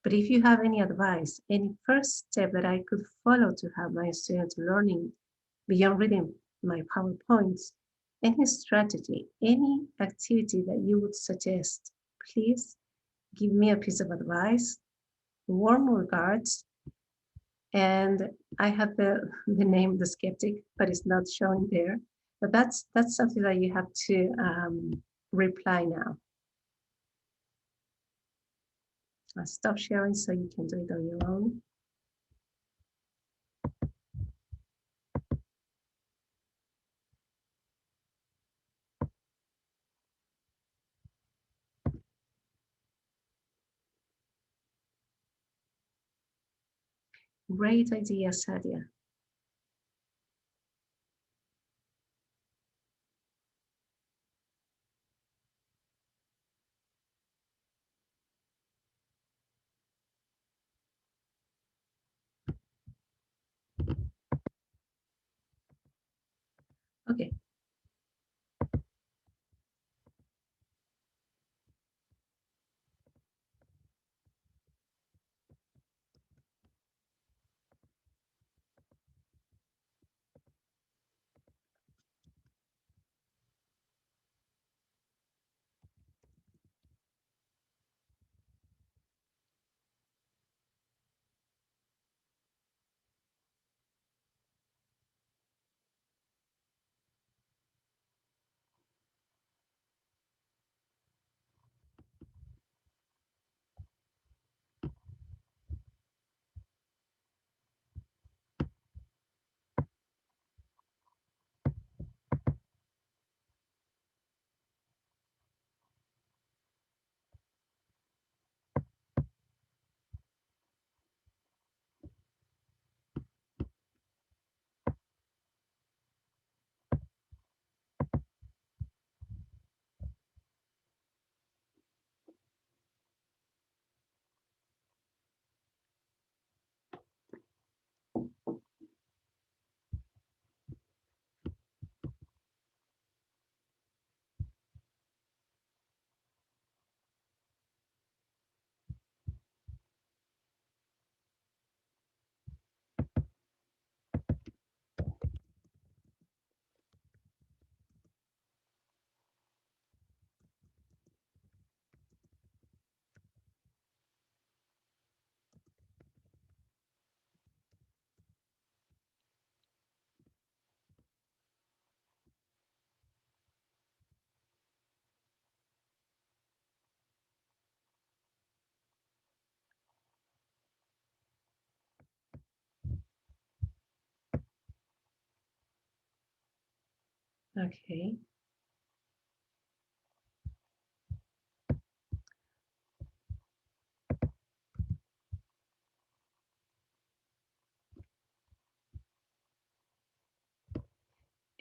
but if you have any advice, any first step that I could follow to have my students learning beyond reading my PowerPoints, any strategy, any activity that you would suggest, please give me a piece of advice. Warm regards. And I have the name The Skeptic, but it's not showing there. But that's something that you have to reply now. I'll stop sharing so you can do it on your own. Great idea, Sadia. Okay. Okay.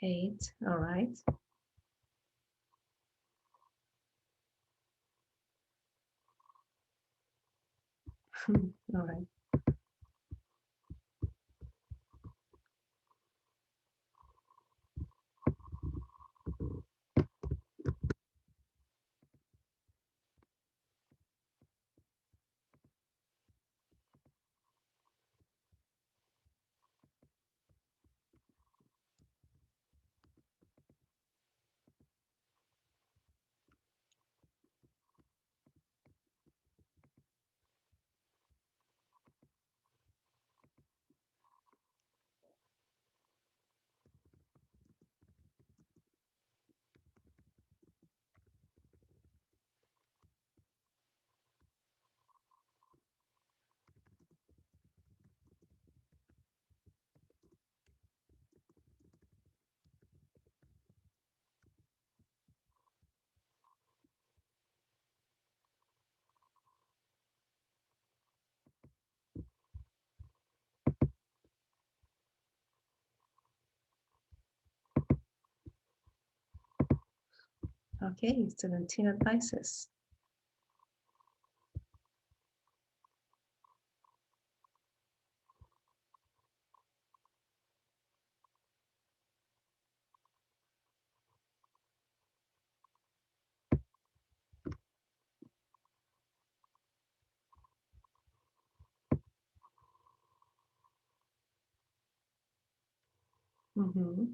Eight, all right. All right. Okay, 17 advices. Mm-hmm.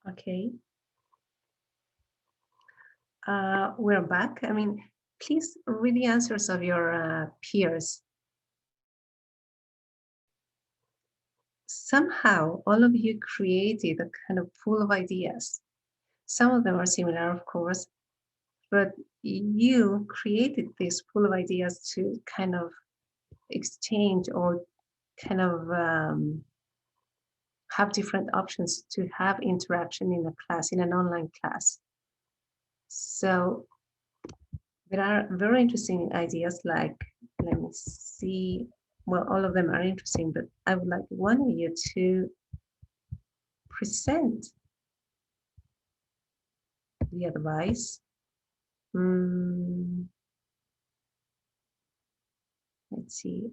Okay. We're back. I mean, please read the answers of your peers. Somehow, all of you created a kind of pool of ideas. Some of them are similar, of course, but you created this pool of ideas to kind of exchange or kind of have different options to have interaction in a class, in an online class. So there are very interesting ideas like, let me see, well, all of them are interesting, but I would like one of you to present the advice. Let's see.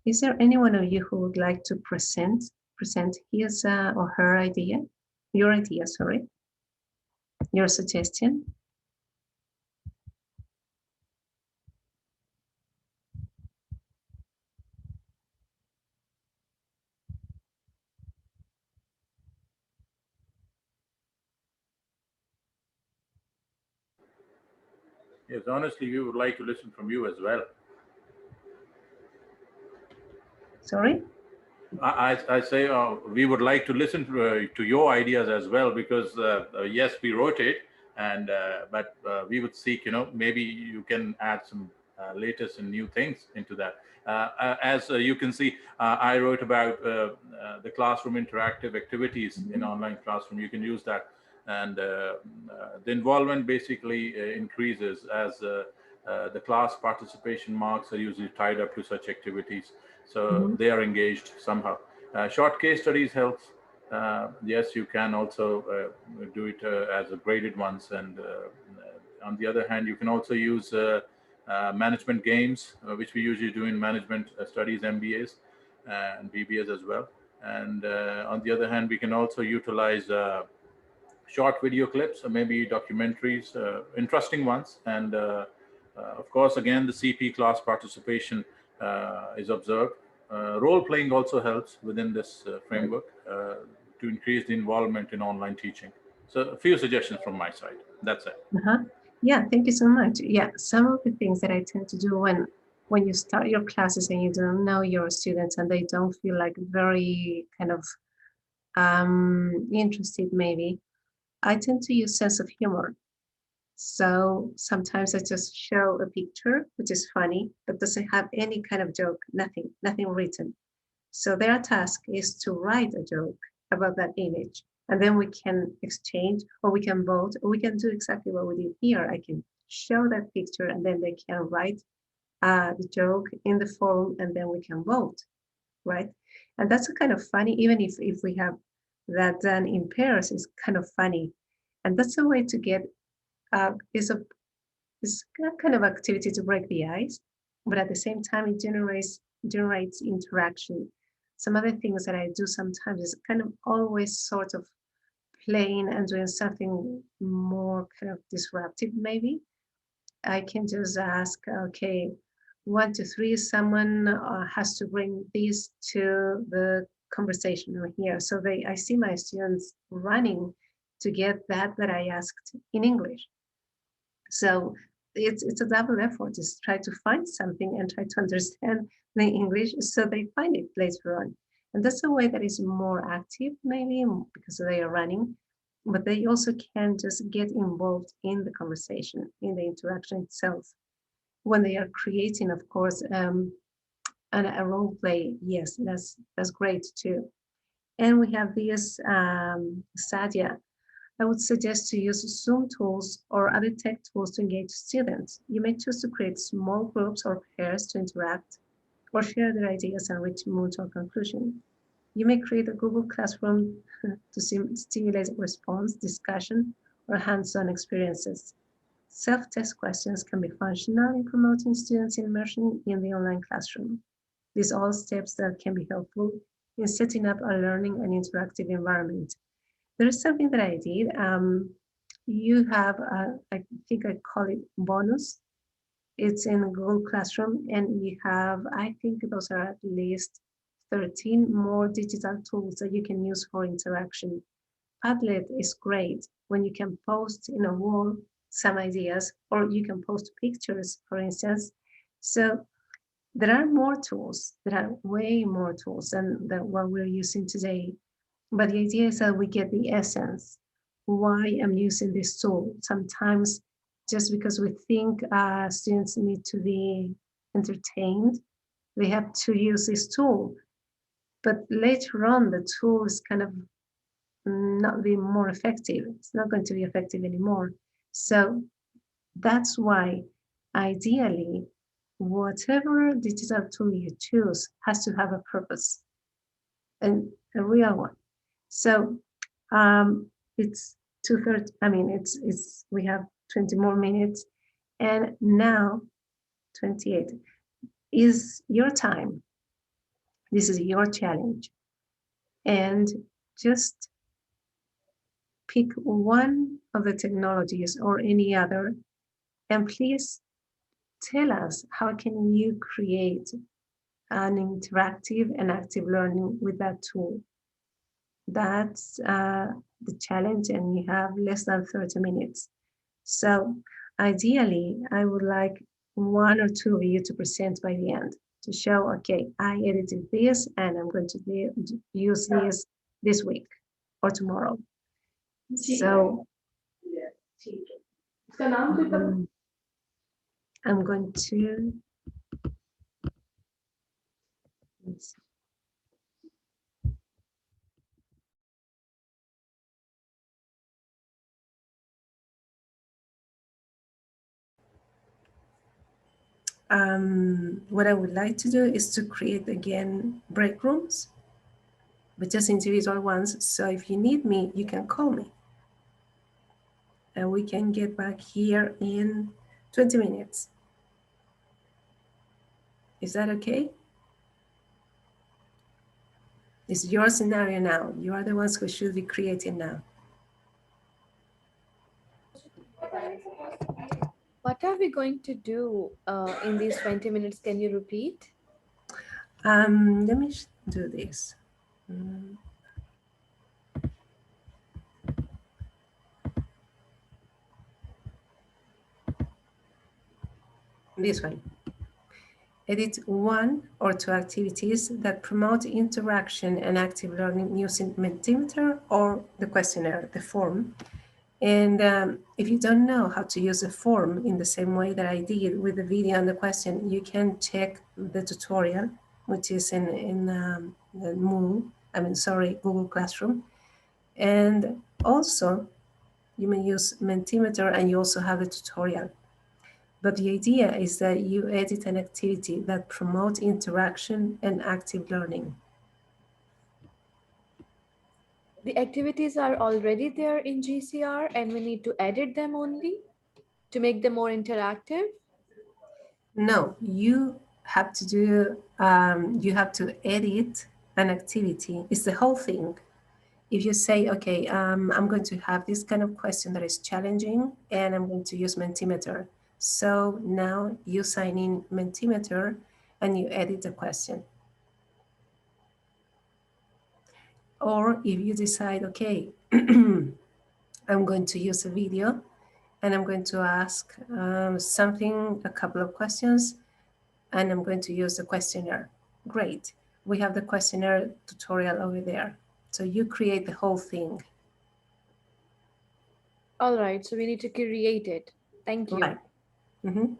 Is there any one of you who would like to present his or her idea? Your idea, sorry. Your suggestion? Yes, honestly, we would like to listen from you as well. Sorry? I say we would like to listen to your ideas as well, because yes, we wrote it, and but we would seek, maybe you can add some latest and new things into that. As you can see, I wrote about the classroom interactive activities in online classroom. You can use that, and the involvement basically increases as the class participation marks are usually tied up to such activities. So they are engaged somehow. Short case studies helps. Yes, you can also do it as a graded ones. And on the other hand, you can also use management games, which we usually do in management studies, MBAs and BBAs as well. And on the other hand, we can also utilize short video clips or maybe documentaries, interesting ones. And of course, again, the CP class participation is observed. Role playing also helps within this framework to increase the involvement in online teaching. So a few suggestions from my side. That's it. Yeah, thank you so much. Yeah, some of the things that I tend to do when you start your classes and you don't know your students and they don't feel like very kind of interested maybe, I tend to use sense of humor. So sometimes I just show a picture, which is funny, but doesn't have any kind of joke, nothing written. So their task is to write a joke about that image. And then we can exchange, or we can vote, or we can do exactly what we did here. I can show that picture and then they can write the joke in the forum and then we can vote, right? And that's a kind of funny, even if we have that done in pairs, it's kind of funny. And that's a way to get, is a kind of activity to break the ice, but at the same time, it generates interaction. some other things that I do sometimes is kind of always sort of playing and doing something more kind of disruptive maybe. I can just ask, okay, 1, 2, 3, someone has to bring this to the conversation over here. So I see my students running to get that I asked in English. So it's a double effort, is try to find something and try to understand the English so they find it later on. And that's a way that is more active, maybe because they are running, but they also can just get involved in the conversation, in the interaction itself. When they are creating, of course, a role play, yes, that's great too. And we have this Sadia. I would suggest to use Zoom tools or other tech tools to engage students. You may choose to create small groups or pairs to interact or share their ideas and reach mutual conclusion. You may create a Google Classroom to stimulate response, discussion, or hands-on experiences. Self-test questions can be functional in promoting students' immersion in the online classroom. These are all steps that can be helpful in setting up a learning and interactive environment. There is something that I did. You have, I think I call it bonus. It's in Google Classroom, and you have, I think those are at least 13 more digital tools that you can use for interaction. Padlet is great when you can post in a wall some ideas, or you can post pictures, for instance. So there are more tools. There are way more tools than what we're using today. But the idea is that we get the essence, why I'm using this tool. Sometimes just because we think students need to be entertained, they have to use this tool. But later on, the tool is kind of not being more effective. It's not going to be effective anymore. So that's why ideally, whatever digital tool you choose has to have a purpose and a real one. So it's 2:30. I mean, it's we have 20 more minutes, and now 28 is your time. This is your challenge, and just pick one of the technologies or any other, and please tell us how can you create an interactive and active learning with that tool. That's the challenge, and you have less than 30 minutes. So ideally, I would like 1 or 2 of you to present by the end to show, okay, I edited this and I'm going to use this week or tomorrow. So I'm going to, let's see. What I would like to do is to create again break rooms, but just individual ones. So if you need me, you can call me. And we can get back here in 20 minutes. Is that okay? It's your scenario now. You are the ones who should be creating now. What are we going to do in these 20 minutes? Can you repeat? Let me do this. This one. Edit 1 or 2 activities that promote interaction and active learning using Mentimeter or the questionnaire, the form. And if you don't know how to use a form in the same way that I did with the video and the question, you can check the tutorial, which is in Google Classroom. And also, you may use Mentimeter, and you also have a tutorial. But the idea is that you edit an activity that promotes interaction and active learning. The activities are already there in GCR and we need to edit them only to make them more interactive? No, you have to do, you have to edit an activity. It's the whole thing. If you say, okay, I'm going to have this kind of question that is challenging, and I'm going to use Mentimeter. So now you sign in Mentimeter and you edit the question. Or if you decide, okay, I'm going to use a video and I'm going to ask something, a couple of questions, and I'm going to use the questionnaire. Great. We have the questionnaire tutorial over there. So you create the whole thing. All right, so we need to create it. Thank you. Right. Mm-hmm.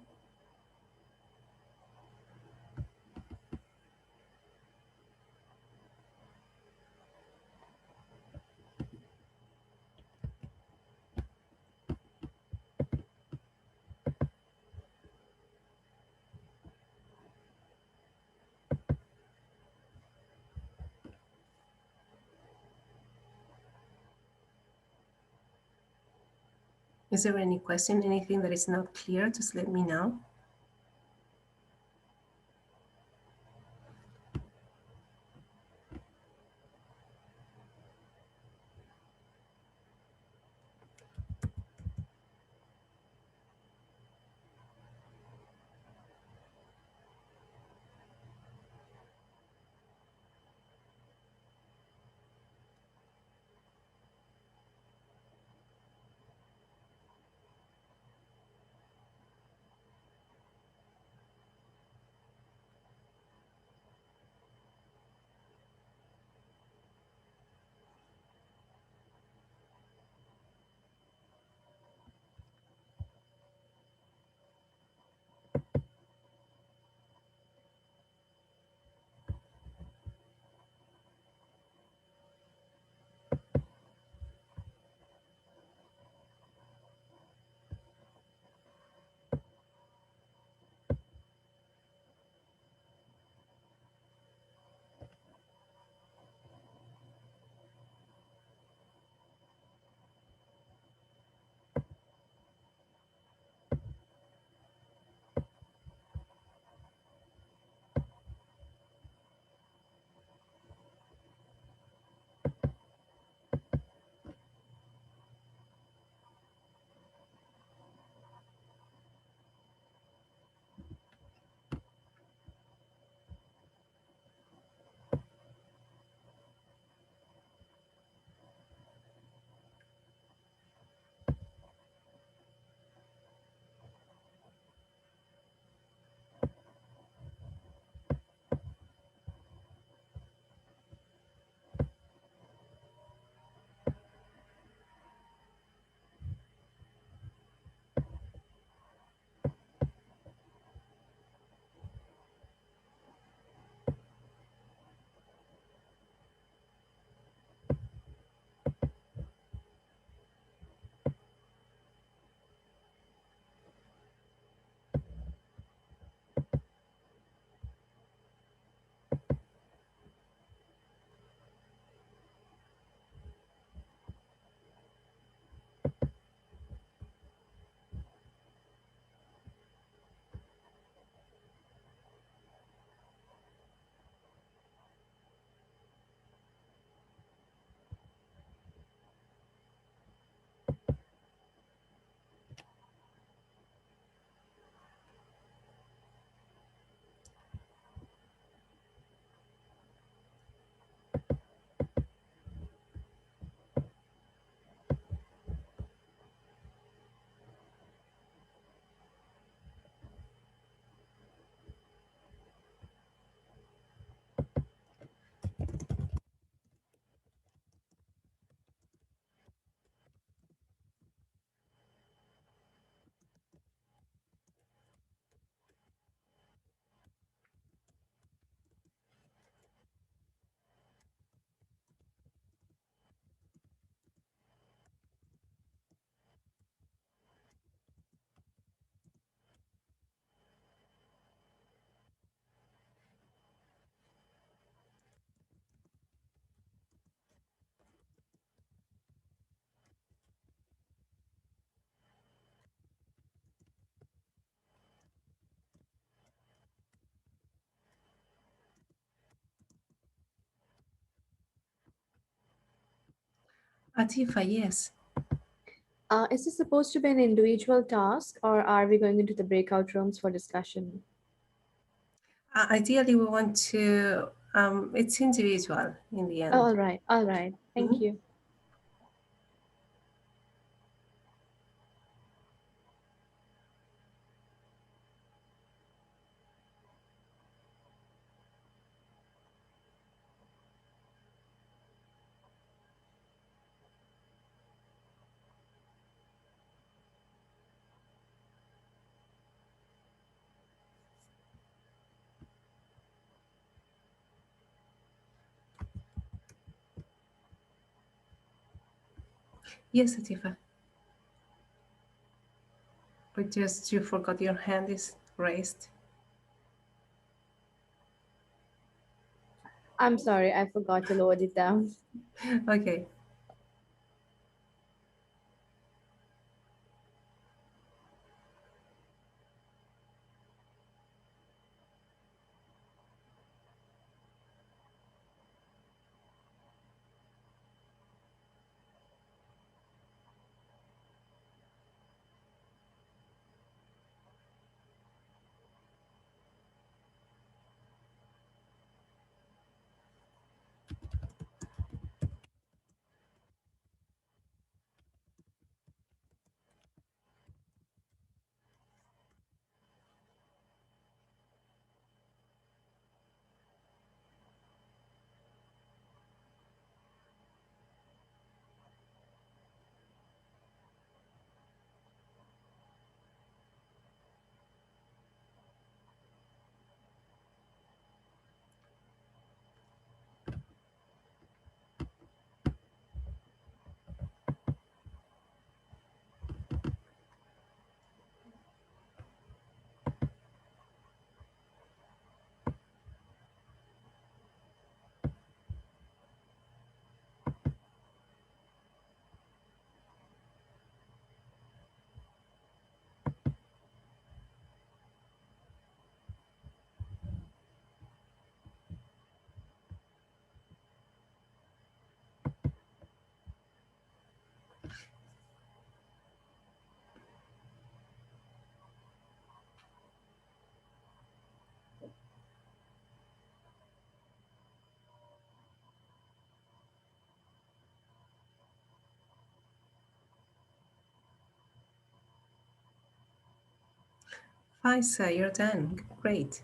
Is there any question, anything that is not clear? Just let me know. Atifa, yes. Is this supposed to be an individual task, or are we going into the breakout rooms for discussion? Ideally, we want to, it's individual in the end. Oh, all right, all right. Thank you. Yes, Atifa. But just you forgot your hand is raised. I'm sorry, I forgot to load it down. Okay. Faisa, you're done. Great.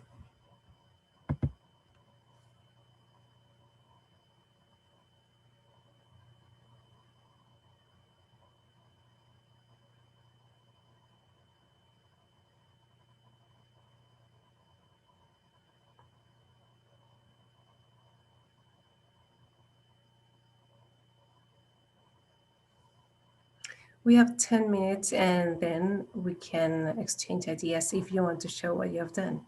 We have 10 minutes and then we can exchange ideas if you want to show what you have done.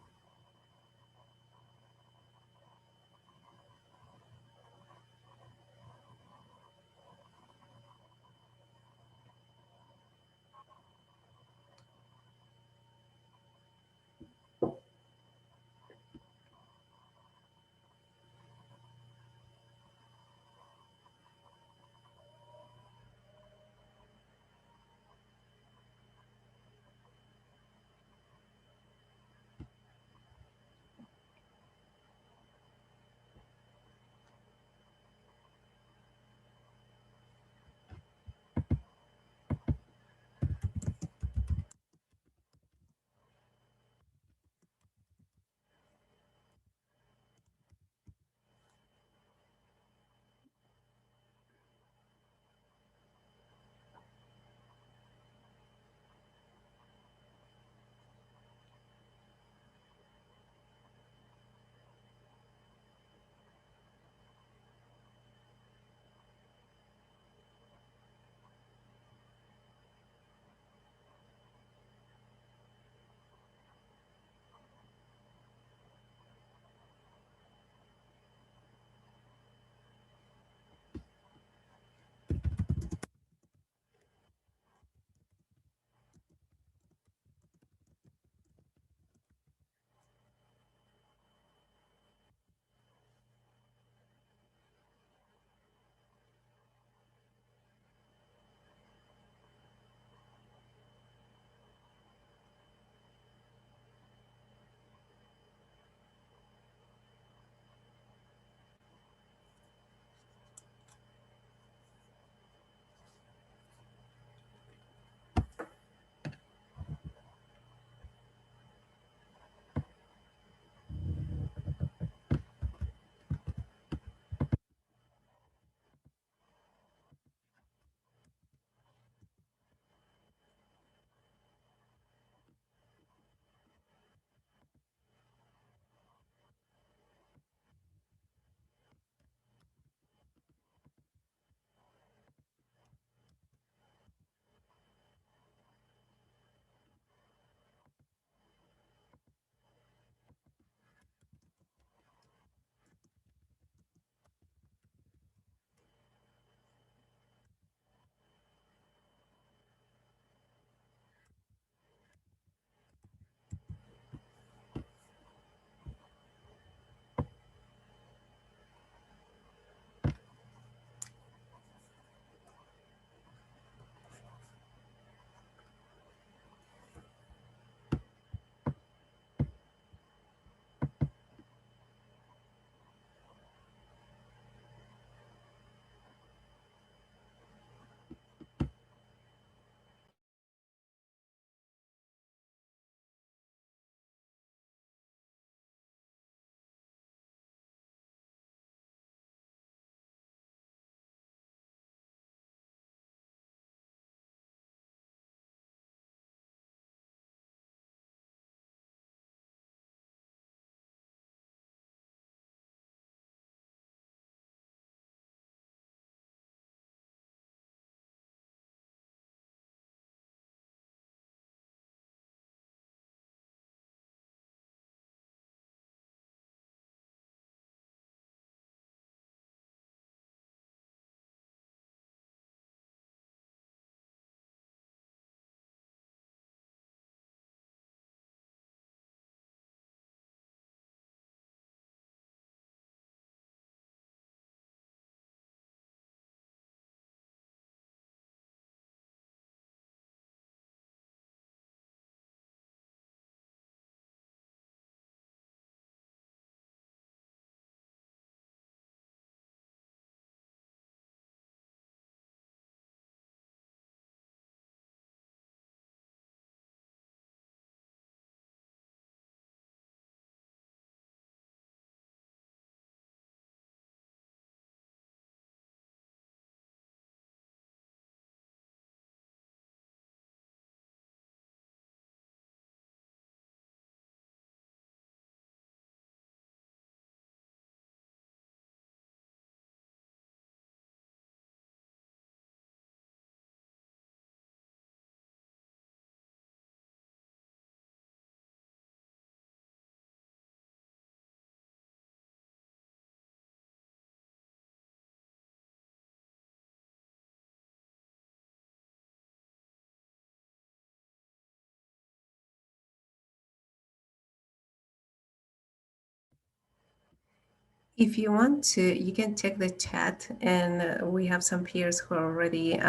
If you want to, you can check the chat, and we have some peers who are already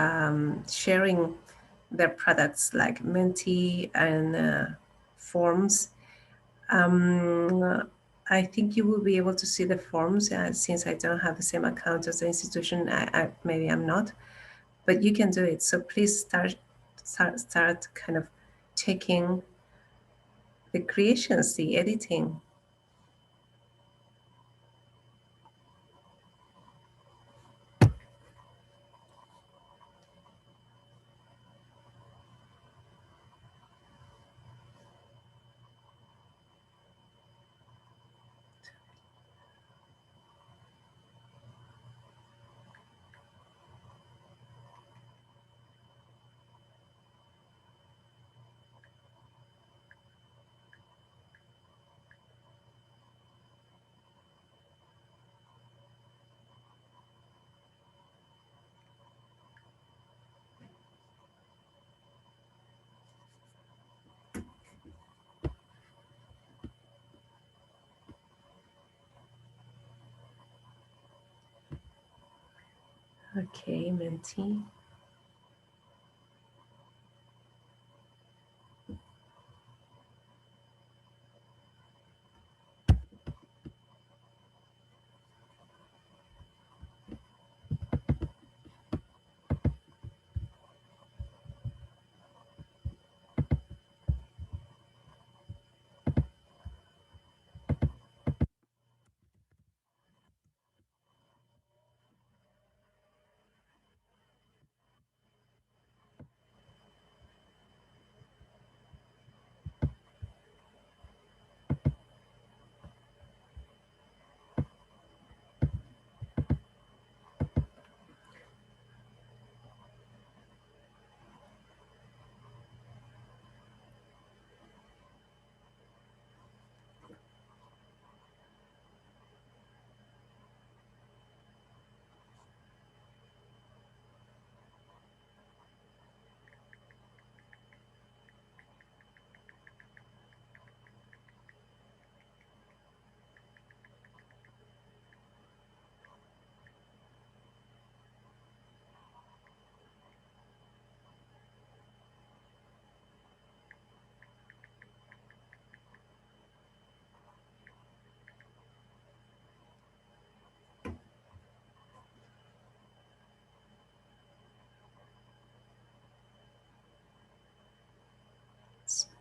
sharing their products like Menti and Forms. I think you will be able to see the forms since I don't have the same account as the institution. Maybe I'm not, but you can do it. So please start kind of checking the creations, the editing. Okay, Menti.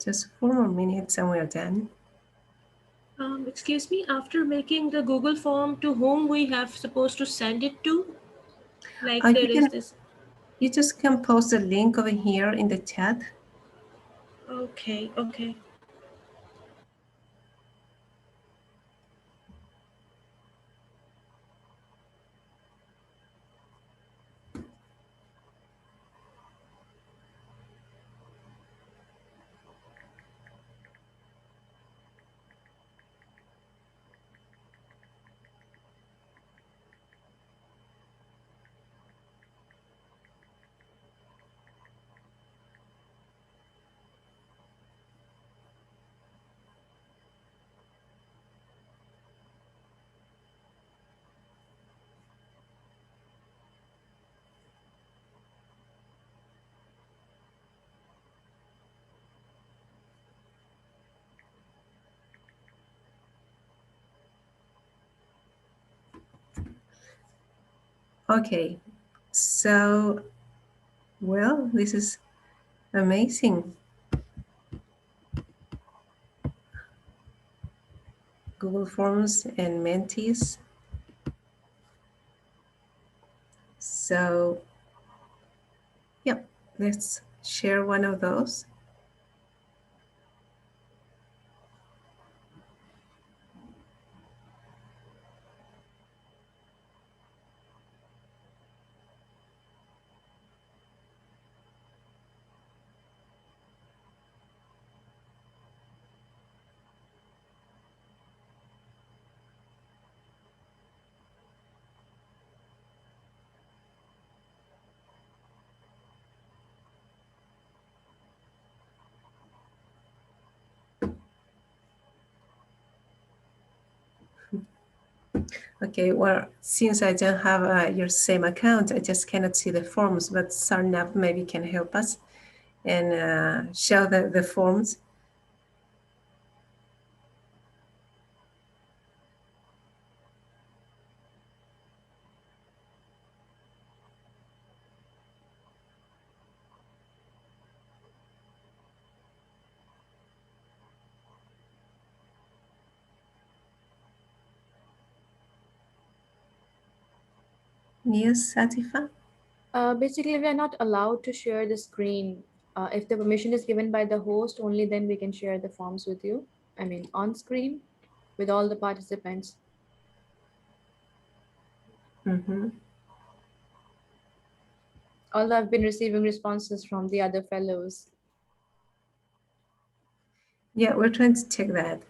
Just 4 more minutes and we're done. Excuse me, after making the Google form, to whom we have supposed to send it to? Like there is this. You just can post the link over here in the chat. Okay, okay. Okay, so, well, this is amazing. Google Forms and Mentees. So, yeah, let's share one of those. Okay, well, since I don't have your same account, I just cannot see the forms, but Sarnab maybe can help us and show the forms. Yes, Satifa? Basically, we are not allowed to share the screen. If the permission is given by the host, only then we can share the forms with you. I mean, on screen with all the participants. Mm-hmm. Although I've been receiving responses from the other fellows. Yeah, we're trying to check that.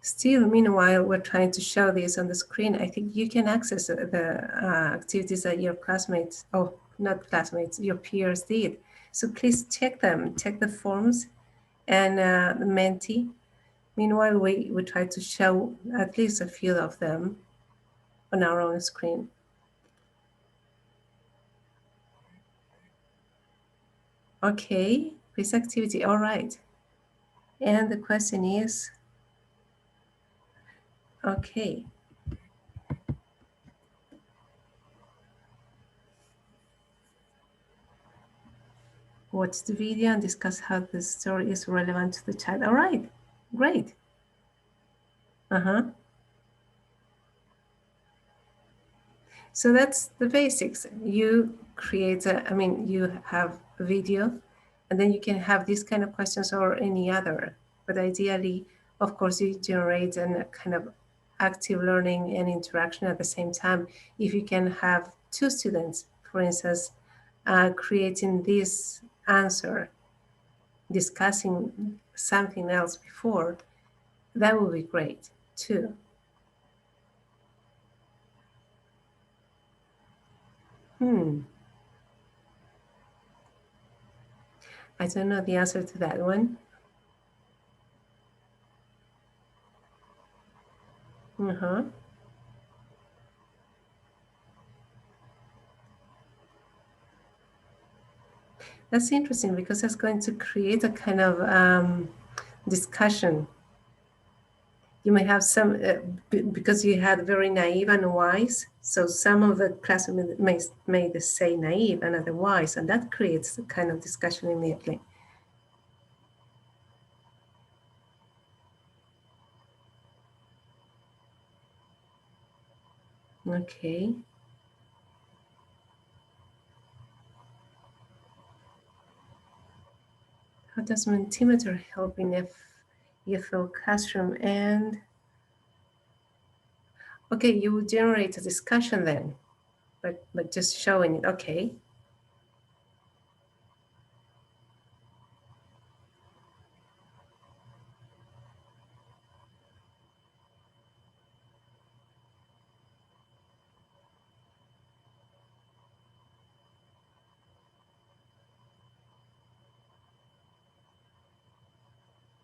Still, meanwhile, we're trying to show this on the screen. I think you can access the activities that your classmates, oh, not classmates, your peers did. So please check them, check the forms and the Menti. Meanwhile, we try to show at least a few of them on our own screen. Okay, quiz activity, all right. And the question is, okay. Watch the video and discuss how the story is relevant to the child. All right, great. So that's the basics. You create you have a video and then you can have these kind of questions or any other. But ideally, of course, you generate a kind of active learning and interaction at the same time. If you can have two students, for instance, creating this answer, discussing something else before, that would be great too. I don't know the answer to that one. That's interesting because that's going to create a kind of discussion. You may have some, because you had very naive and wise, so some of the classmates may say naive and other wise, and that creates a kind of discussion immediately. Okay. How does Mentimeter help in a EFL classroom? And okay, you will generate a discussion then, but just showing it, okay.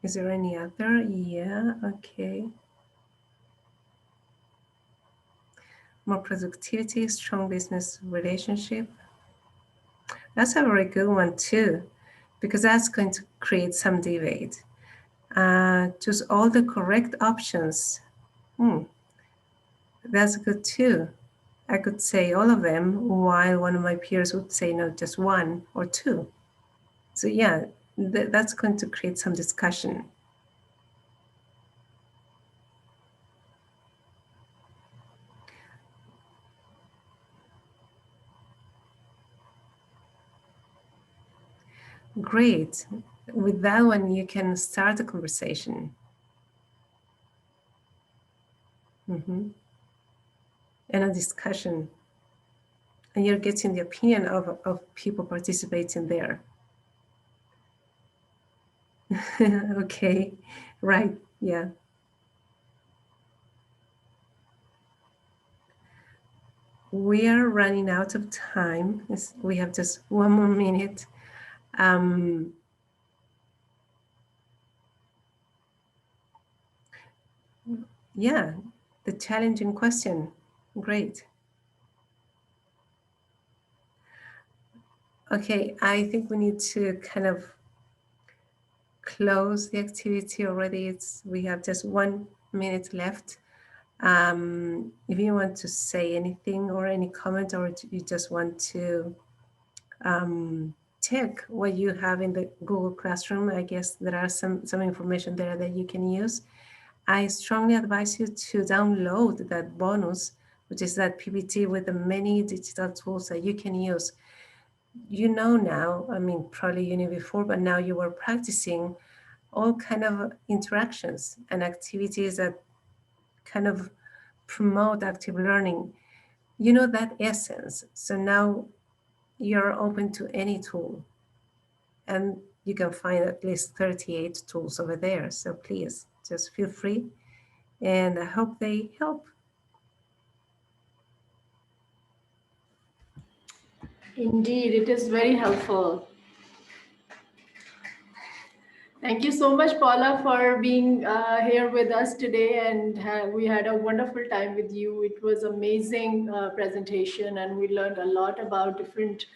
Is there any other? Yeah, okay. More productivity, strong business relationship. That's a very good one too, because that's going to create some debate. Choose all the correct options. That's good too. I could say all of them, while one of my peers would say no, just one or two. So yeah, that's going to create some discussion. Great. With that one, you can start a conversation. And a discussion. and you're getting the opinion of people participating there. Okay, right, yeah. We are running out of time. We have just one more minute. Yeah, the challenging question, great. Okay, I think we need to kind of close the activity already. We have just 1 minute left. If you want to say anything or any comment, or you just want to check what you have in the Google Classroom, I guess there are some information there that you can use. I strongly advise you to download that bonus, which is that PPT with the many digital tools that you can use. You know now, I mean, probably you knew before, but now you were practicing all kind of interactions and activities that kind of promote active learning. You know that essence. So now you're open to any tool, and you can find at least 38 tools over there. So please just feel free, and I hope they help. Indeed, it is very helpful. Thank you so much, Paula, for being here with us today, and we had a wonderful time with you. It was amazing presentation, and we learned a lot about different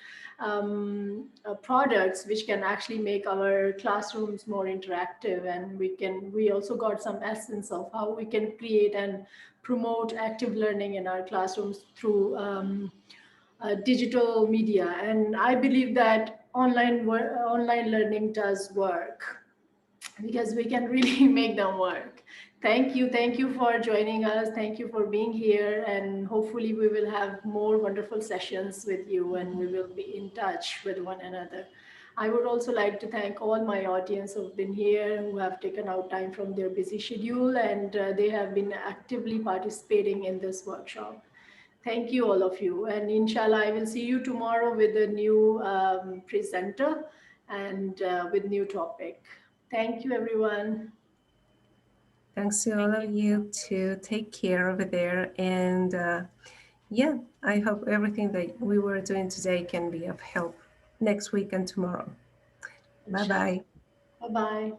products which can actually make our classrooms more interactive, and we also got some essence of how we can create and promote active learning in our classrooms through digital media. And I believe that online learning does work, because we can really make them work. Thank you for joining us. Thank you for being here, and hopefully we will have more wonderful sessions with you, and we will be in touch with one another. I would also like to thank all my audience who have been here, who have taken out time from their busy schedule, and they have been actively participating in this workshop. Thank you, all of you. And inshallah, I will see you tomorrow with a new presenter and with new topic. Thank you, everyone. Thanks to all of you to take care over there. And yeah, I hope everything that we were doing today can be of help next week and tomorrow. Bye-bye. Bye-bye.